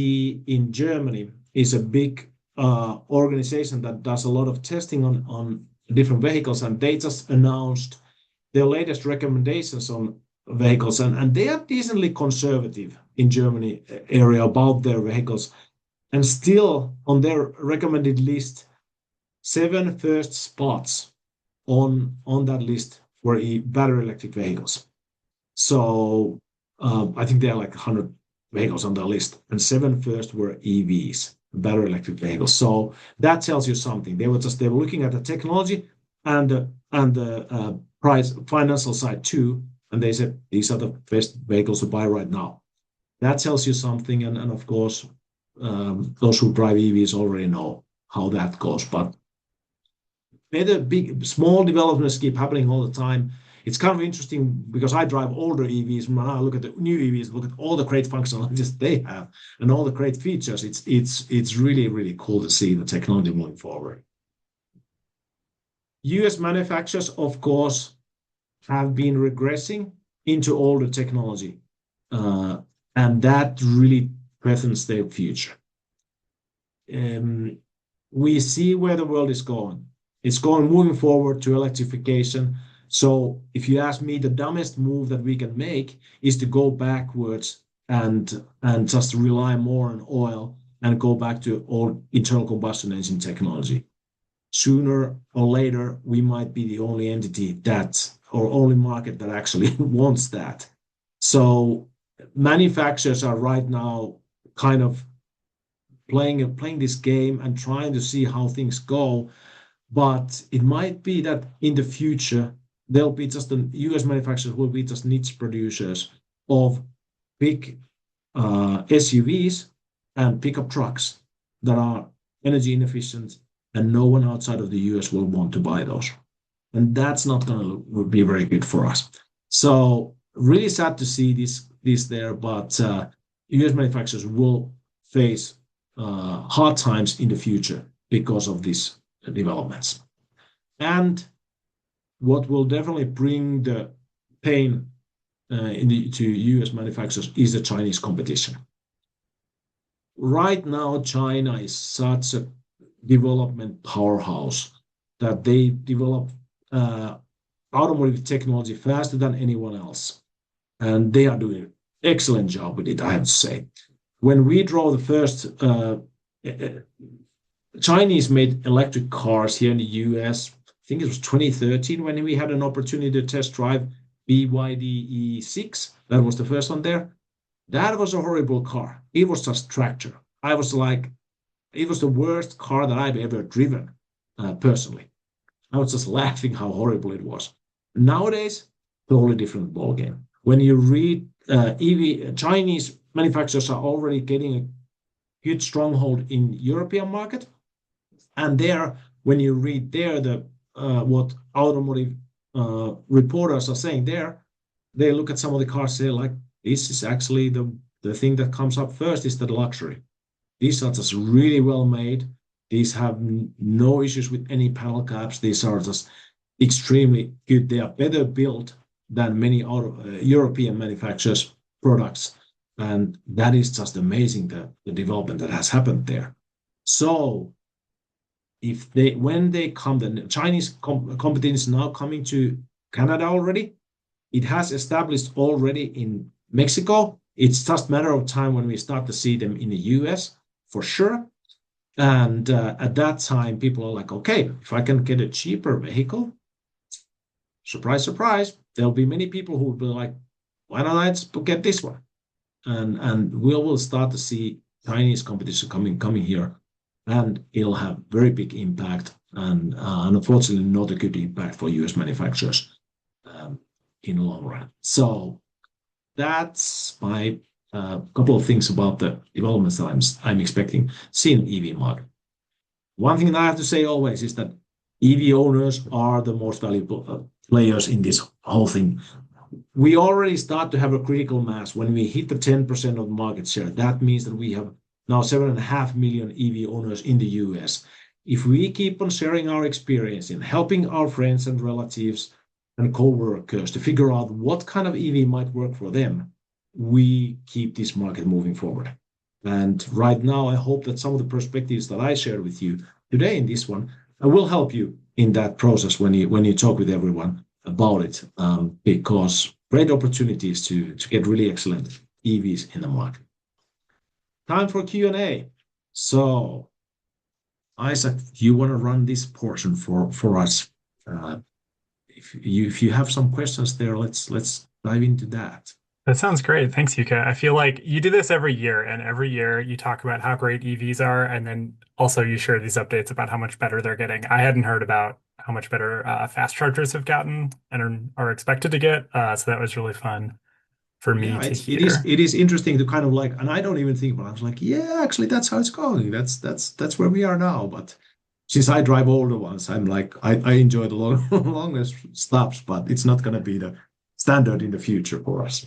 in Germany is a big organization that does a lot of testing on different vehicles, and they just announced their latest recommendations on vehicles, and they are decently conservative in Germany area about their vehicles, and still on their recommended list, 7 first spots on that list were battery electric vehicles. So I think there are like 100 vehicles on the list, and 7 first were EVs, battery electric vehicles. So that tells you something. They were looking at the technology and the price financial side too, and they said these are the best vehicles to buy right now. That tells you something, and of course those who drive EVs already know how that goes. But big small developments keep happening all the time. It's kind of interesting because I drive older EVs. When I look at the new EVs, look at all the great functionalities they have and all the great features. It's really, really cool to see the technology moving forward. US manufacturers, of course, have been regressing into older technology, and that really threatens their future. We see where the world is going. It's moving forward to electrification. So if you ask me, the dumbest move that we can make is to go backwards and just rely more on oil and go back to old internal combustion engine technology. Sooner or later, we might be the only entity or only market that actually wants that. So manufacturers are right now kind of playing this game and trying to see how things go. But it might be that in the future, there'll be just the US manufacturers will be just niche producers of big SUVs and pickup trucks that are energy inefficient, and no one outside of the US will want to buy those. And that's not going to be very good for us. So really sad to see this there, but US manufacturers will face hard times in the future because of these developments. And what will definitely bring the pain to US manufacturers is the Chinese competition. Right now, China is such a development powerhouse that they develop automotive technology faster than anyone else. And they are doing an excellent job with it, I have to say. When we drove the first Chinese made electric cars here in the US, I think it was 2013 when we had an opportunity to test drive BYD E6. That was the first one there. That was a horrible car. It was just tractor. I was like, it was the worst car that I've ever driven, personally. I was just laughing how horrible it was. Nowadays, totally different ballgame. When you read Chinese manufacturers are already getting a huge stronghold in European market. And there, when you read there what automotive reporters are saying there, they look at some of the cars, say like, this is actually the thing that comes up first is the luxury. These are just really well made. These have no issues with any panel caps. These are just extremely good. They are better built than many European manufacturers' products. And that is just amazing, the development that has happened there. So when they come, the Chinese competition is now coming to Canada already. It has established already in Mexico. It's just a matter of time when we start to see them in the US for sure. And at that time, people are like, okay, if I can get a cheaper vehicle, surprise, surprise, there'll be many people who will be like, why don't I just get this one? And we will start to see Chinese competition coming here, and it'll have very big impact, and unfortunately not a good impact for US manufacturers in the long run. So that's my couple of things about the developments that I'm expecting seeing EV market. One thing that I have to say always is that EV owners are the most valuable players in this whole thing. We already start to have a critical mass when we hit the 10% of the market share. That means that we have now 7.5 million EV owners in the US. If we keep on sharing our experience in helping our friends and relatives and co-workers to figure out what kind of EV might work for them, we keep this market moving forward. And right now, I hope that some of the perspectives that I shared with you today in this one will help you in that process when you talk with everyone about it, because great opportunities to get really excellent EVs in the market. Time for Q&A. So, Isaac, you want to run this portion for us? If you have some questions there, let's dive into that. That sounds great. Thanks, Jukka. I feel like you do this every year, and every year you talk about how great EVs are, and then also you share these updates about how much better they're getting. I hadn't heard about how much better fast chargers have gotten and are expected to get, so that was really fun for me Yeah, to it is hear. it is interesting to kind of like, and I don't even think, but I was like, yeah, actually, that's how it's going. That's where we are now. But since I drive older ones, I'm like, I enjoy the longest stops, but it's not going to be the standard in the future for us.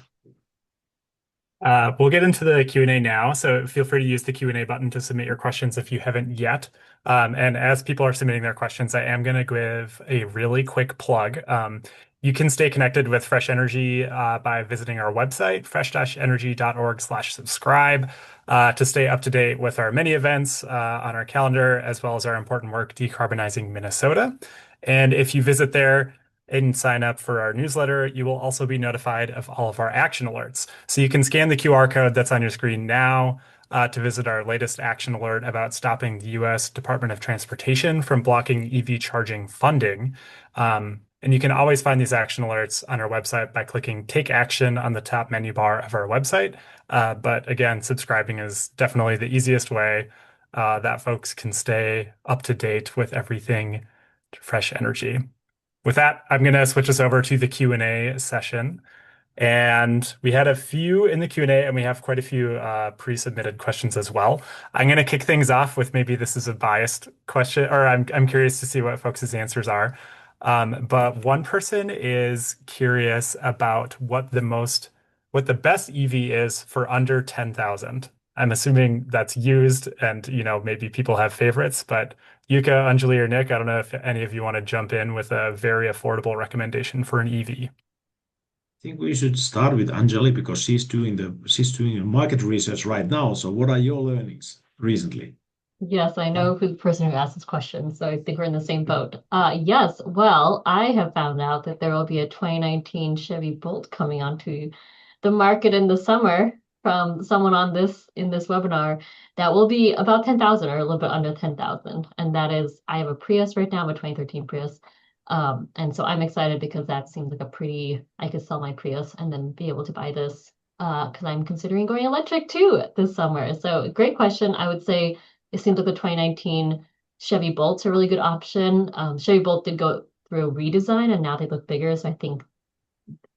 We'll get into the Q&A now, so feel free to use the Q&A button to submit your questions if you haven't yet. And as people are submitting their questions, I am going to give a really quick plug. You can stay connected with Fresh Energy by visiting our website, fresh-energy.org/subscribe, to stay up to date with our many events on our calendar, as well as our important work decarbonizing Minnesota. And if you visit there and sign up for our newsletter, you will also be notified of all of our action alerts. So you can scan the QR code that's on your screen now to visit our latest action alert about stopping the US Department of Transportation from blocking EV charging funding. And you can always find these action alerts on our website by clicking Take Action on the top menu bar of our website. But again, subscribing is definitely the easiest way that folks can stay up to date with everything Fresh Energy. With that, I'm going to switch us over to the Q&A session. And we had a few in the Q&A, and we have quite a few pre-submitted questions as well. I'm going to kick things off with maybe this is a biased question, or I'm curious to see what folks' answers are. But one person is curious about what the best EV is for under 10,000. I'm assuming that's used, and maybe people have favorites, but Jukka, Anjali, or Nick, I don't know if any of you want to jump in with a very affordable recommendation for an EV. I think we should start with Anjali because she's doing market research right now. So what are your learnings recently? Yes, I know who the person who asked this question, so I think we're in the same boat. Yes, well, I have found out that there will be a 2019 Chevy Bolt coming onto the market in the summer from someone on this in this webinar that will be about 10,000 or a little bit under 10,000. And that is, I have a Prius right now, I'm a 2013 Prius. And so I'm excited because that seems like I could sell my Prius and then be able to buy this because I'm considering going electric too this summer. So great question. I would say it seems like the 2019 Chevy Bolt's a really good option. Chevy Bolt did go through a redesign and now they look bigger. So I think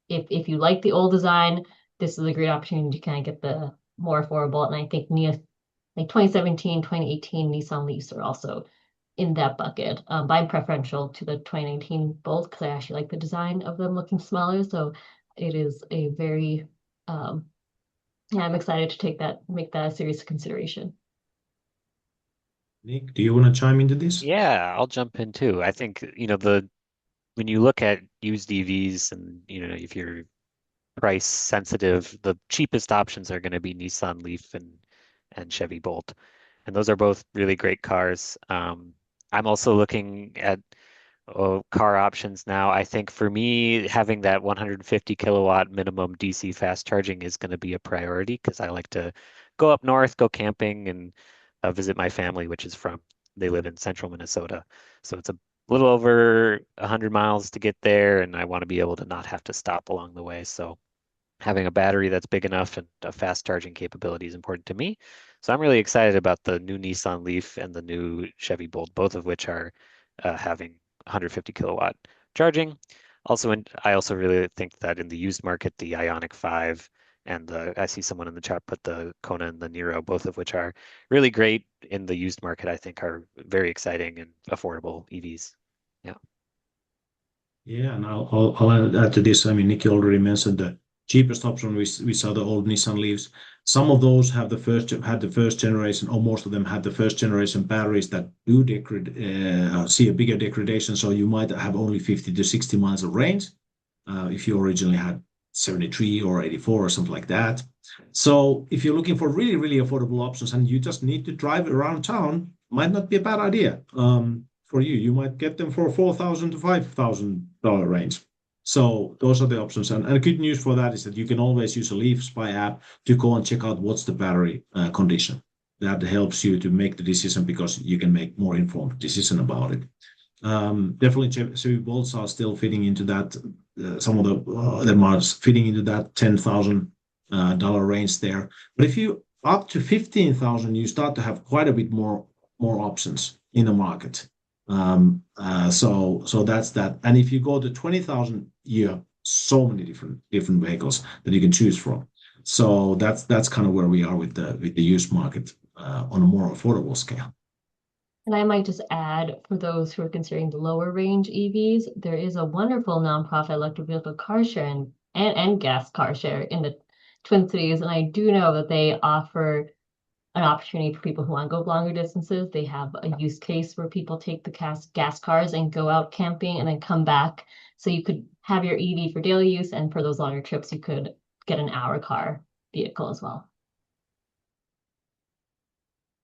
if you like the old design, this is a great opportunity to kind of get the more affordable. And I think like 2017, 2018 Nissan Leafs are also in that bucket. But I'm preferential to the 2019 Bolt because I actually like the design of them looking smaller. So it is a very, yeah, I'm excited to make that a serious consideration. Nick, do you want to chime into this? Yeah, I'll jump in too. I think, when you look at used EVs and, if you're price sensitive, the cheapest options are going to be Nissan Leaf and Chevy Bolt. And those are both really great cars. I'm also looking at car options now. I think for me, having that 150 kilowatt minimum DC fast charging is going to be a priority because I like to go up north, go camping, and visit my family, they live in central Minnesota. So it's a little over 100 miles to get there, and I want to be able to not have to stop along the way. So having a battery that's big enough and a fast charging capability is important to me. So I'm really excited about the new Nissan Leaf and the new Chevy Bolt, both of which are having 150 kilowatt charging. I also really think that in the used market, the Ioniq 5 And I see someone in the chat put the Kona and the Nero, both of which are really great in the used market, I think are very exciting and affordable EVs. Yeah. Yeah, and I'll add to this. I mean, Nikki already mentioned the cheapest option. We saw the old Nissan Leafs. Some of those had the first generation, or most of them had the first generation batteries that do see a bigger degradation. So you might have only 50 to 60 miles of range if you originally had 73 or 84 or something like that. So if you're looking for really, really affordable options and you just need to drive around town, might not be a bad idea. For you, you might get them for $4,000 to $5,000 range. So those are the options. And good news for that is that you can always use a Leaf Spy app to go and check out what's the battery condition. That helps you to make the decision because you can make more informed decision about it. Definitely, Chevy Bolts are still fitting into that. Some of them are fitting into that $10,000 range there. But if you up to 15,000, you start to have quite a bit more options in the market. So that's that. And if you go to 20,000, you have so many different vehicles that you can choose from. So that's kind of where we are with the used market on a more affordable scale. And I might just add, for those who are considering the lower range EVs, there is a wonderful nonprofit electric vehicle car share and gas car share in the Twin Cities. And I do know that they offer an opportunity for people who want to go longer distances. They have a use case where people take the gas cars and go out camping and then come back. So you could have your EV for daily use, and for those longer trips, you could get an hour car vehicle as well.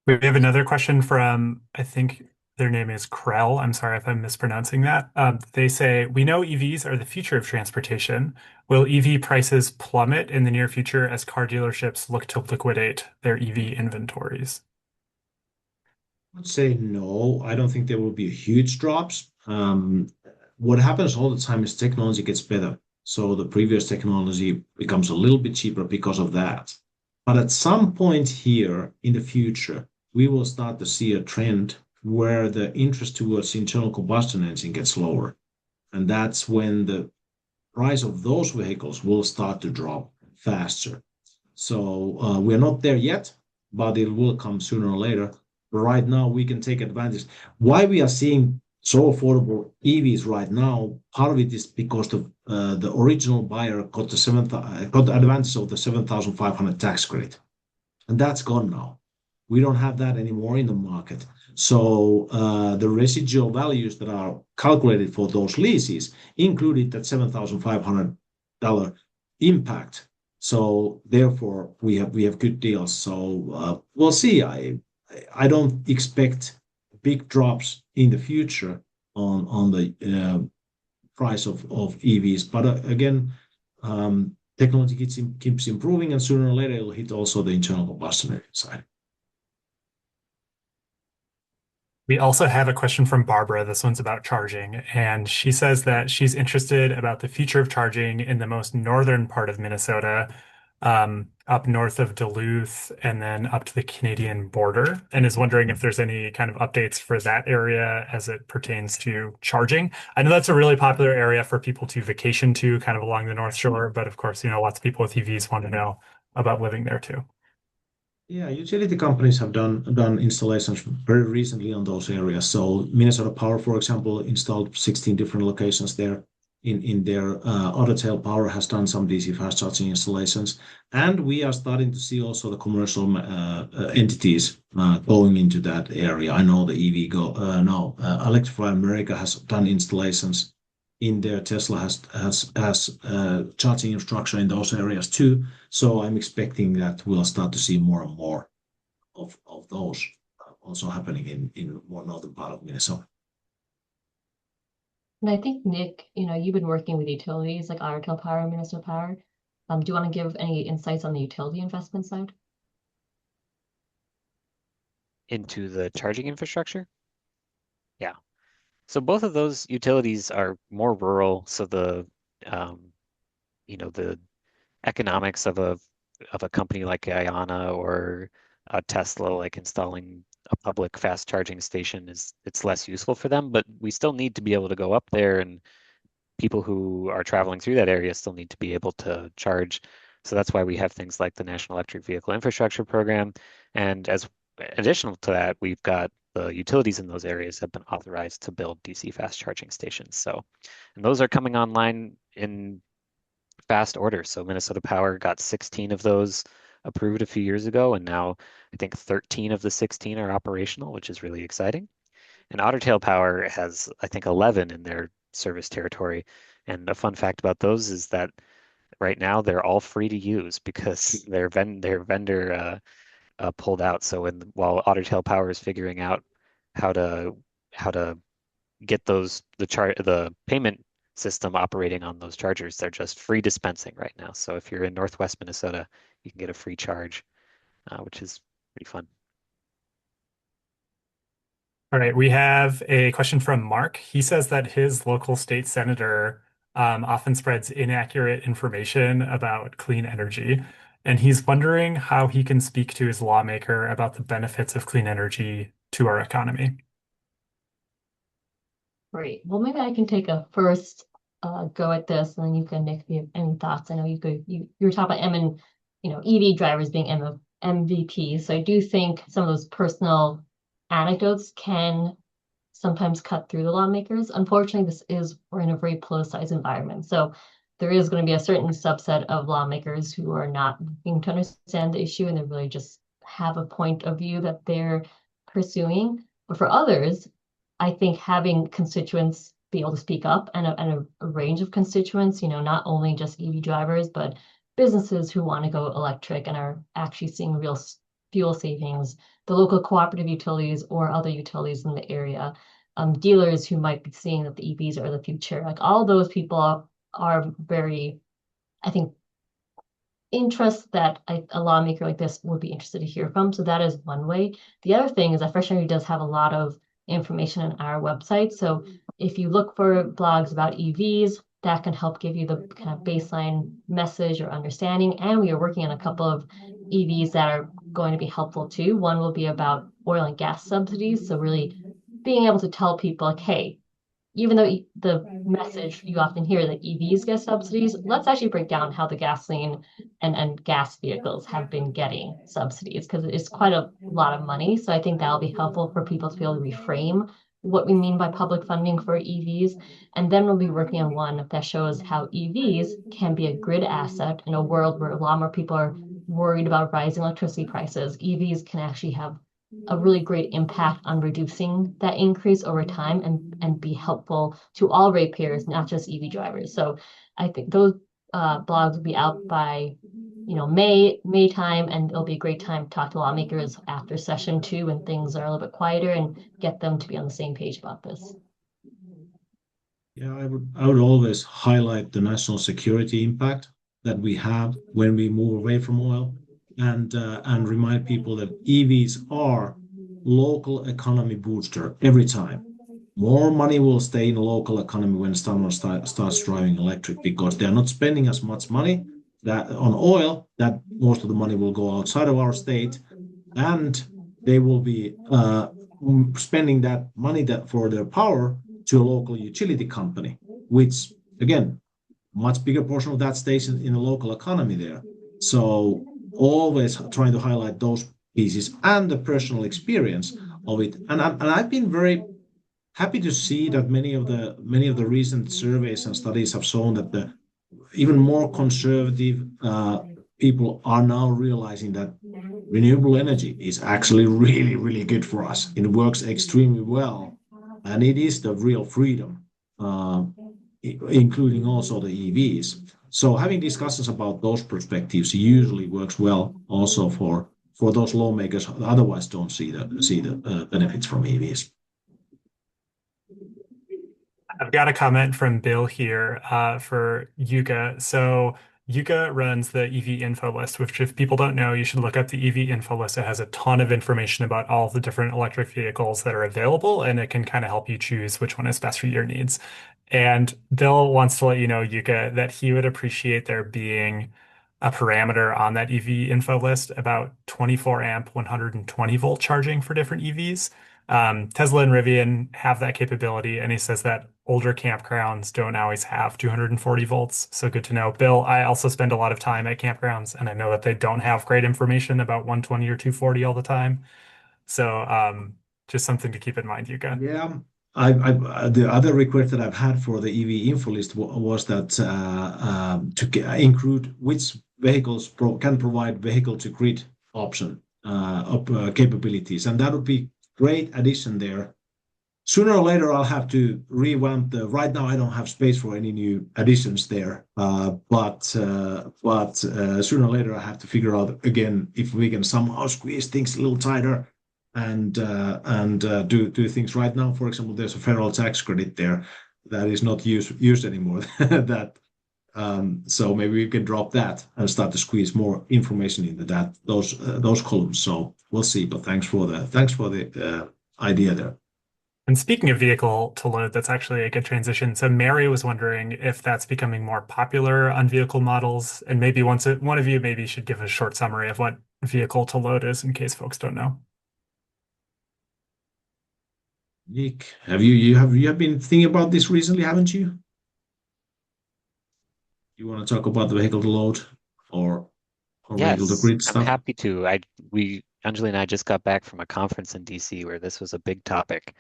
We have another question from, I think their name is Krell. I'm sorry if I'm mispronouncing that. They say, we know EVs are the future of transportation. Will EV prices plummet in the near future as car dealerships look to liquidate their EV inventories? I would say no. I don't think there will be huge drops. What happens all the time is technology gets better. So the previous technology becomes a little bit cheaper because of that. But at some point here in the future, we will start to see a trend where the interest towards internal combustion engine gets lower. And that's when the price of those vehicles will start to drop faster. So we're not there yet, but it will come sooner or later. Right now, we can take advantage. Why we are seeing so affordable EVs right now, part of it is because the original buyer got the advantage of the 7,500 tax credit, and that's gone now. We don't have that anymore in the market. So the residual values that are calculated for those leases included that $7,500 impact. So therefore, we have good deals. So we'll see. I don't expect big drops in the future on the price of EVs. But again, technology keeps improving, and sooner or later it'll hit also the internal combustion engine side. We also have a question from Barbara. This one's about charging, and she says that she's interested about the future of charging in the most northern part of Minnesota, up north of Duluth and then up to the Canadian border, and is wondering if there's any kind of updates for that area as it pertains to charging. I know that's a really popular area for people to vacation to, kind of along the North Shore, but of course, lots of people with EVs want to know about living there too. Yeah, utility companies have done installations very recently on those areas. So Minnesota Power, for example, installed 16 different locations there. In their Otter Tail Power has done some DC fast charging installations, and we are starting to see also the commercial entities going into that area. I know the Electrify America has done installations in there. Tesla has charging infrastructure in those areas too. So I'm expecting that we'll start to see more and more of those also happening in more northern part of Minnesota. And I think, Nick, you've been working with utilities like Otter Tail Power and Minnesota Power. Do you want to give any insights on the utility investment side? Into the charging infrastructure? Yeah. So both of those utilities are more rural, so the the economics of a company like Guyana or a Tesla, like installing a public fast charging station, it's less useful for them. But we still need to be able to go up there, and people who are traveling through that area still need to be able to charge So that's why we have things like the National Electric Vehicle Infrastructure Program. And as additional to that, we've got the utilities in those areas have been authorized to build DC fast charging stations. So, and those are coming online in fast order. So Minnesota Power got 16 of those approved a few years ago, and now I think 13 of the 16 are operational, which is really exciting. And Otter Tail Power has, I think, 11 in their service territory. And a fun fact about those is that right now they're all free to use because their vendor pulled out. So while Otter Tail Power is figuring out how to how to get the payment system operating on those chargers, they're just free dispensing right now. So if you're in Northwest Minnesota, you can get a free charge, which is pretty fun. All right, we have a question from Mark. He says that his local state senator often spreads inaccurate information about clean energy, and he's wondering how he can speak to his lawmaker about the benefits of clean energy to our economy. Great. Well, maybe I can take a first go at this, and then you can, Nick, if you have any thoughts. I know you're talking about EV drivers being MVP. So I do think some of those personal anecdotes can sometimes cut through the lawmakers. Unfortunately, we're in a very politicized environment. So there is going to be a certain subset of lawmakers who are not looking to understand the issue, and they really just have a point of view that they're pursuing. But for others, I think having constituents be able to speak up, and a range of constituents, not only just EV drivers, but businesses who want to go electric and are actually seeing real fuel savings, the local cooperative utilities or other utilities in the area, dealers who might be seeing that the EVs are the future. Like all those people are very, I think, interests that a lawmaker like this would be interested to hear from. So that is one way. The other thing is that Fresh Energy does have a lot of information on our website. So if you look for blogs about EVs, that can help give you the kind of baseline message or understanding. And we are working on a couple of EVs that are going to be helpful too. One will be about oil and gas subsidies. So really being able to tell people like, hey, even though the message you often hear that EVs get subsidies, let's actually break down how the gasoline and gas vehicles have been getting subsidies, because it's quite a lot of money. So I think that'll be helpful for people to be able to reframe what we mean by public funding for EVs. And then we'll be working on one that shows how EVs can be a grid asset in a world where a lot more people are worried about rising electricity prices. EVs can actually have a really great impact on reducing that increase over time and be helpful to all ratepayers, not just EV drivers. So I think those blogs will be out by May time, and it'll be a great time to talk to lawmakers after session 2 when things are a little bit quieter and get them to be on the same page about this. Yeah, I would always highlight the national security impact that we have when we move away from oil, and remind people that EVs are local economy booster every time. More money will stay in the local economy when someone starts driving electric, because they're not spending as much money that on oil, that most of the money will go outside of our state, and they will be spending that money for their power to a local utility company, which again, much bigger portion of that stays in the local economy there. So always trying to highlight those pieces and the personal experience of it. And I've been very happy to see that many of the recent surveys and studies have shown that the even more conservative people are now realizing that renewable energy is actually really, really good for us. It works extremely well, and it is the real freedom, including also the EVs. So having discussions about those perspectives usually works well also for those lawmakers who otherwise don't see the benefits from EVs. I've got a comment from Bill here for Jukka. So Jukka runs the EV info list, which if people don't know, you should look up the EV info list. It has a ton of information about all the different electric vehicles that are available, and it can kind of help you choose which one is best for your needs. And Bill wants to let you know, Jukka, that he would appreciate there being a parameter on that EV info list about 24 amp, 120 volt charging for different EVs. Tesla and Rivian have that capability, and he says that older campgrounds don't always have 240 volts. So good to know. Bill, I also spend a lot of time at campgrounds, and I know that they don't have great information about 120 or 240 all the time. So just something to keep in mind, Jukka. Yeah. The other request that I've had for the EV info list was that to include which vehicles can provide vehicle to grid option capabilities, and that would be great addition there. Sooner or later, I'll have to revamp the. Right now, I don't have space for any new additions there, but sooner or later, I have to figure out again if we can somehow squeeze things a little tighter and do things. Right now, for example, there's a federal tax credit there that is not used anymore. So maybe we can drop that and start to squeeze more information into those columns. So we'll see. But thanks for the idea there. And speaking of vehicle to load, that's actually a good transition. So Mary was wondering if that's becoming more popular on vehicle models, and maybe one of you maybe should give a short summary of what vehicle to load is in case folks don't know. Nick, you have been thinking about this recently, haven't you? You want to talk about the vehicle to load or vehicle to Yes, grid I'm stuff? happy to. Anjali and I just got back from a conference in DC where this was a big topic.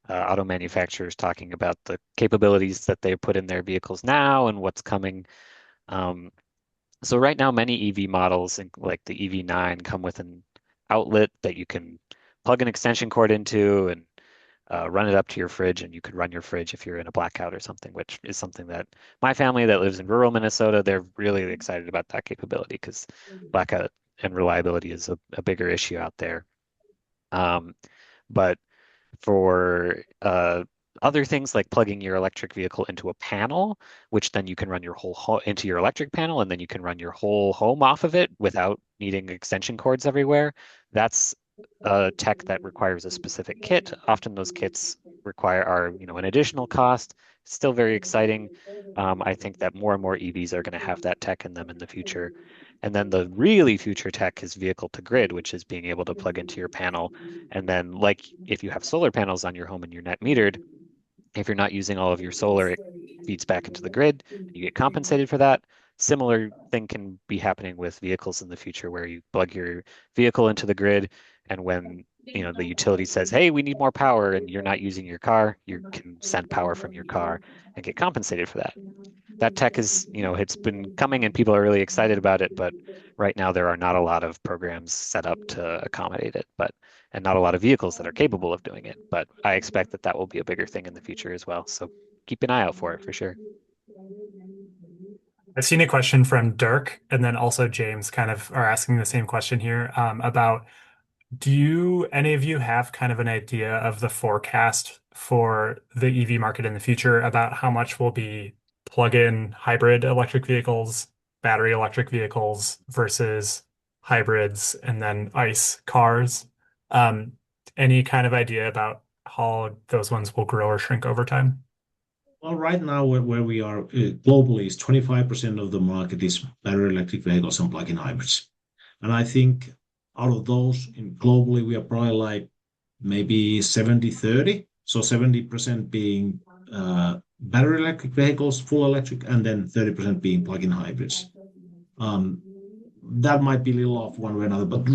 Auto manufacturers talking about the capabilities that they put in their vehicles now and what's coming. So right now, many EV models, like the EV9, come with an outlet that you can plug an extension cord into and run it up to your fridge, and you could run your fridge if you're in a blackout or something, which is something that my family that lives in rural Minnesota, they're really excited about that capability because blackout and reliability is a bigger issue out there. But for other things like plugging your electric vehicle into a panel, which then you can run your whole into your electric panel, and then you can run your whole home off of it without needing extension cords everywhere. That's tech that requires a specific kit. Often those kits are an additional cost. Still very exciting. I think that more and more EVs are going to have that tech in them in the future. And then the really future tech is vehicle to grid, which is being able to plug into your panel. And then, like if you have solar panels on your home and you're net metered, if you're not using all of your solar, it feeds back into the grid. You get compensated for that. Similar thing can be happening with vehicles in the future where you plug your vehicle into the grid, and when the utility says, hey, we need more power, and you're not using your car, you can send power from your car and get compensated for that. That tech is, it's been coming and people are really excited about it, but right now there are not a lot of programs set up to accommodate it, and not a lot of vehicles that are capable of doing it. But I expect that will be a bigger thing in the future as well. So keep an eye out for it for sure. I've seen a question from Dirk, and then also James kind of are asking the same question here about, do any of you have kind of an idea of the forecast for the EV market in the future about how much will be plug-in hybrid electric vehicles, battery electric vehicles versus hybrids, and then ICE cars? Any kind of idea about how those ones will grow or shrink over time? Well, right now where we are globally is 25% of the market is battery electric vehicles and plug-in hybrids. And I think out of those globally, we are probably like maybe 70-30. So 70% being battery electric vehicles, full electric, and then 30% being plug-in hybrids. That might be a little off one way or another, but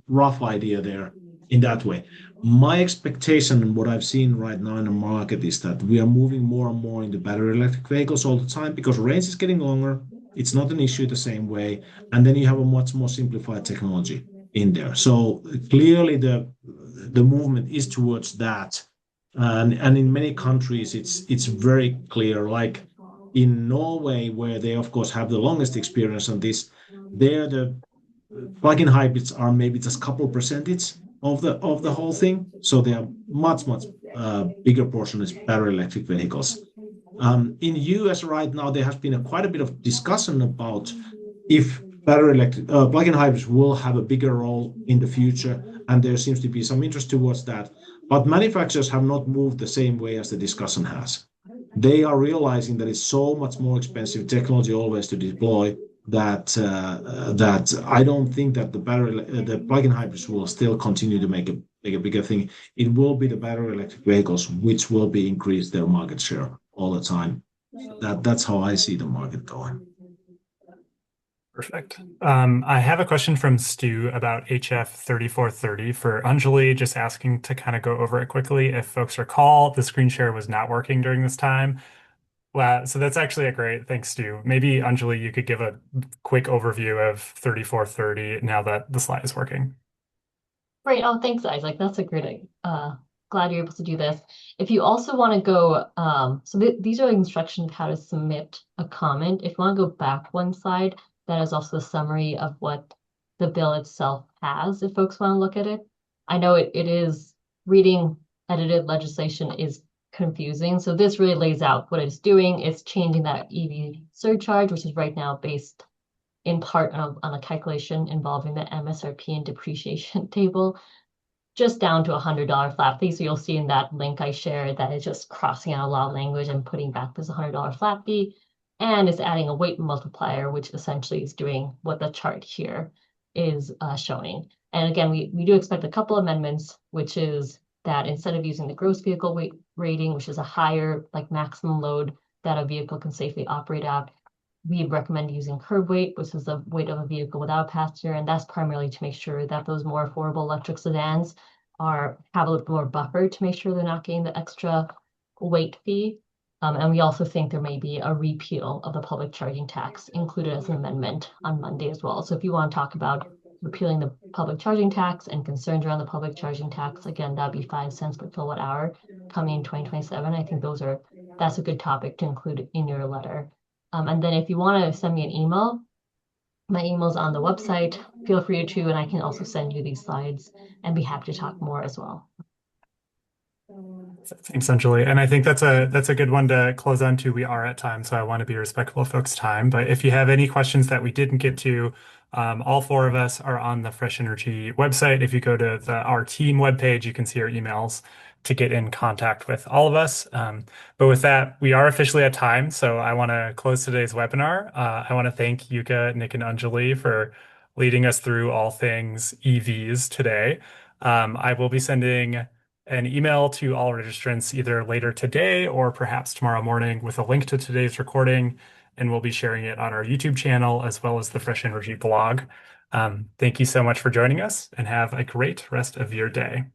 rough idea there in that way. My expectation and what I've seen right now in the market is that we are moving more and more into battery electric vehicles all the time because range is getting longer. It's not an issue the same way. And then you have a much more simplified technology in there. So clearly the movement is towards that. And in many countries, it's very clear, like in Norway, where they, of course, have the longest experience on this, there the plug-in hybrids are maybe just a couple percentage of the whole thing. So they are much bigger portion is battery electric vehicles. In US right now, there has been quite a bit of discussion about if battery electric plug-in hybrids will have a bigger role in the future, and there seems to be some interest towards that. But manufacturers have not moved the same way as the discussion has. They are realizing that it's so much more expensive technology always to deploy that I don't think that the plug-in hybrids will still continue to make a bigger thing. It will be the battery electric vehicles which will be increase their market share all the time. That's how I see the market going. Perfect. I have a question from Stu about HF 3430 for Anjali, just asking to kind of go over it quickly. If folks recall, the screen share was not working during this time. Wow, so that's actually a great, thanks, Stu. Maybe Anjali, you could give a quick overview of 3430 now that the slide is working. Great. Oh, thanks, Isaac. That's a great, glad you're able to do this. If you also want to go, so these are instructions how to submit a comment. If you want to go back one slide, that is also a summary of what the bill itself has, if folks want to look at it. I know it is reading edited legislation is confusing. So this really lays out what it's doing. It's changing that EV surcharge, which is right now based in part on a calculation involving the MSRP and depreciation table, just down to $100 flat fee. So you'll see in that link I shared that it's just crossing out a lot of language and putting back this $100 flat fee. And it's adding a weight multiplier, which essentially is doing what the chart here is showing. And again, we do expect a couple amendments, which is that instead of using the gross vehicle weight rating, which is a higher like maximum load that a vehicle can safely operate at, we recommend using curb weight, which is the weight of a vehicle without a passenger, and that's primarily to make sure that those more affordable electric sedans have a little more buffer to make sure they're not getting the extra weight fee. And we also think there may be a repeal of the public charging tax included as an amendment on Monday as well. So if you want to talk about repealing the public charging tax and concerns around the public charging tax, again, that'd be 5 cents per kilowatt hour coming in 2027. I think that's a good topic to include in your letter. And then if you want to send me an email, my email's on the website. Feel free to, and I can also send you these slides and be happy to talk more as well. Thanks, Anjali. And I think that's a good one to close on to. We are at time, so I want to be respectful of folks' time. But if you have any questions that we didn't get to, all four of us are on the Fresh Energy website. If you go to our team webpage, you can see our emails to get in contact with all of us. But with that, we are officially at time, so I want to close today's webinar. I want to thank Jukka, Nick, and Anjali for leading us through all things EVs today. I will be sending an email to all registrants either later today or perhaps tomorrow morning with a link to today's recording, and we'll be sharing it on our YouTube channel as well as the Fresh Energy blog. Thank you so much for joining us and have a great rest of your day.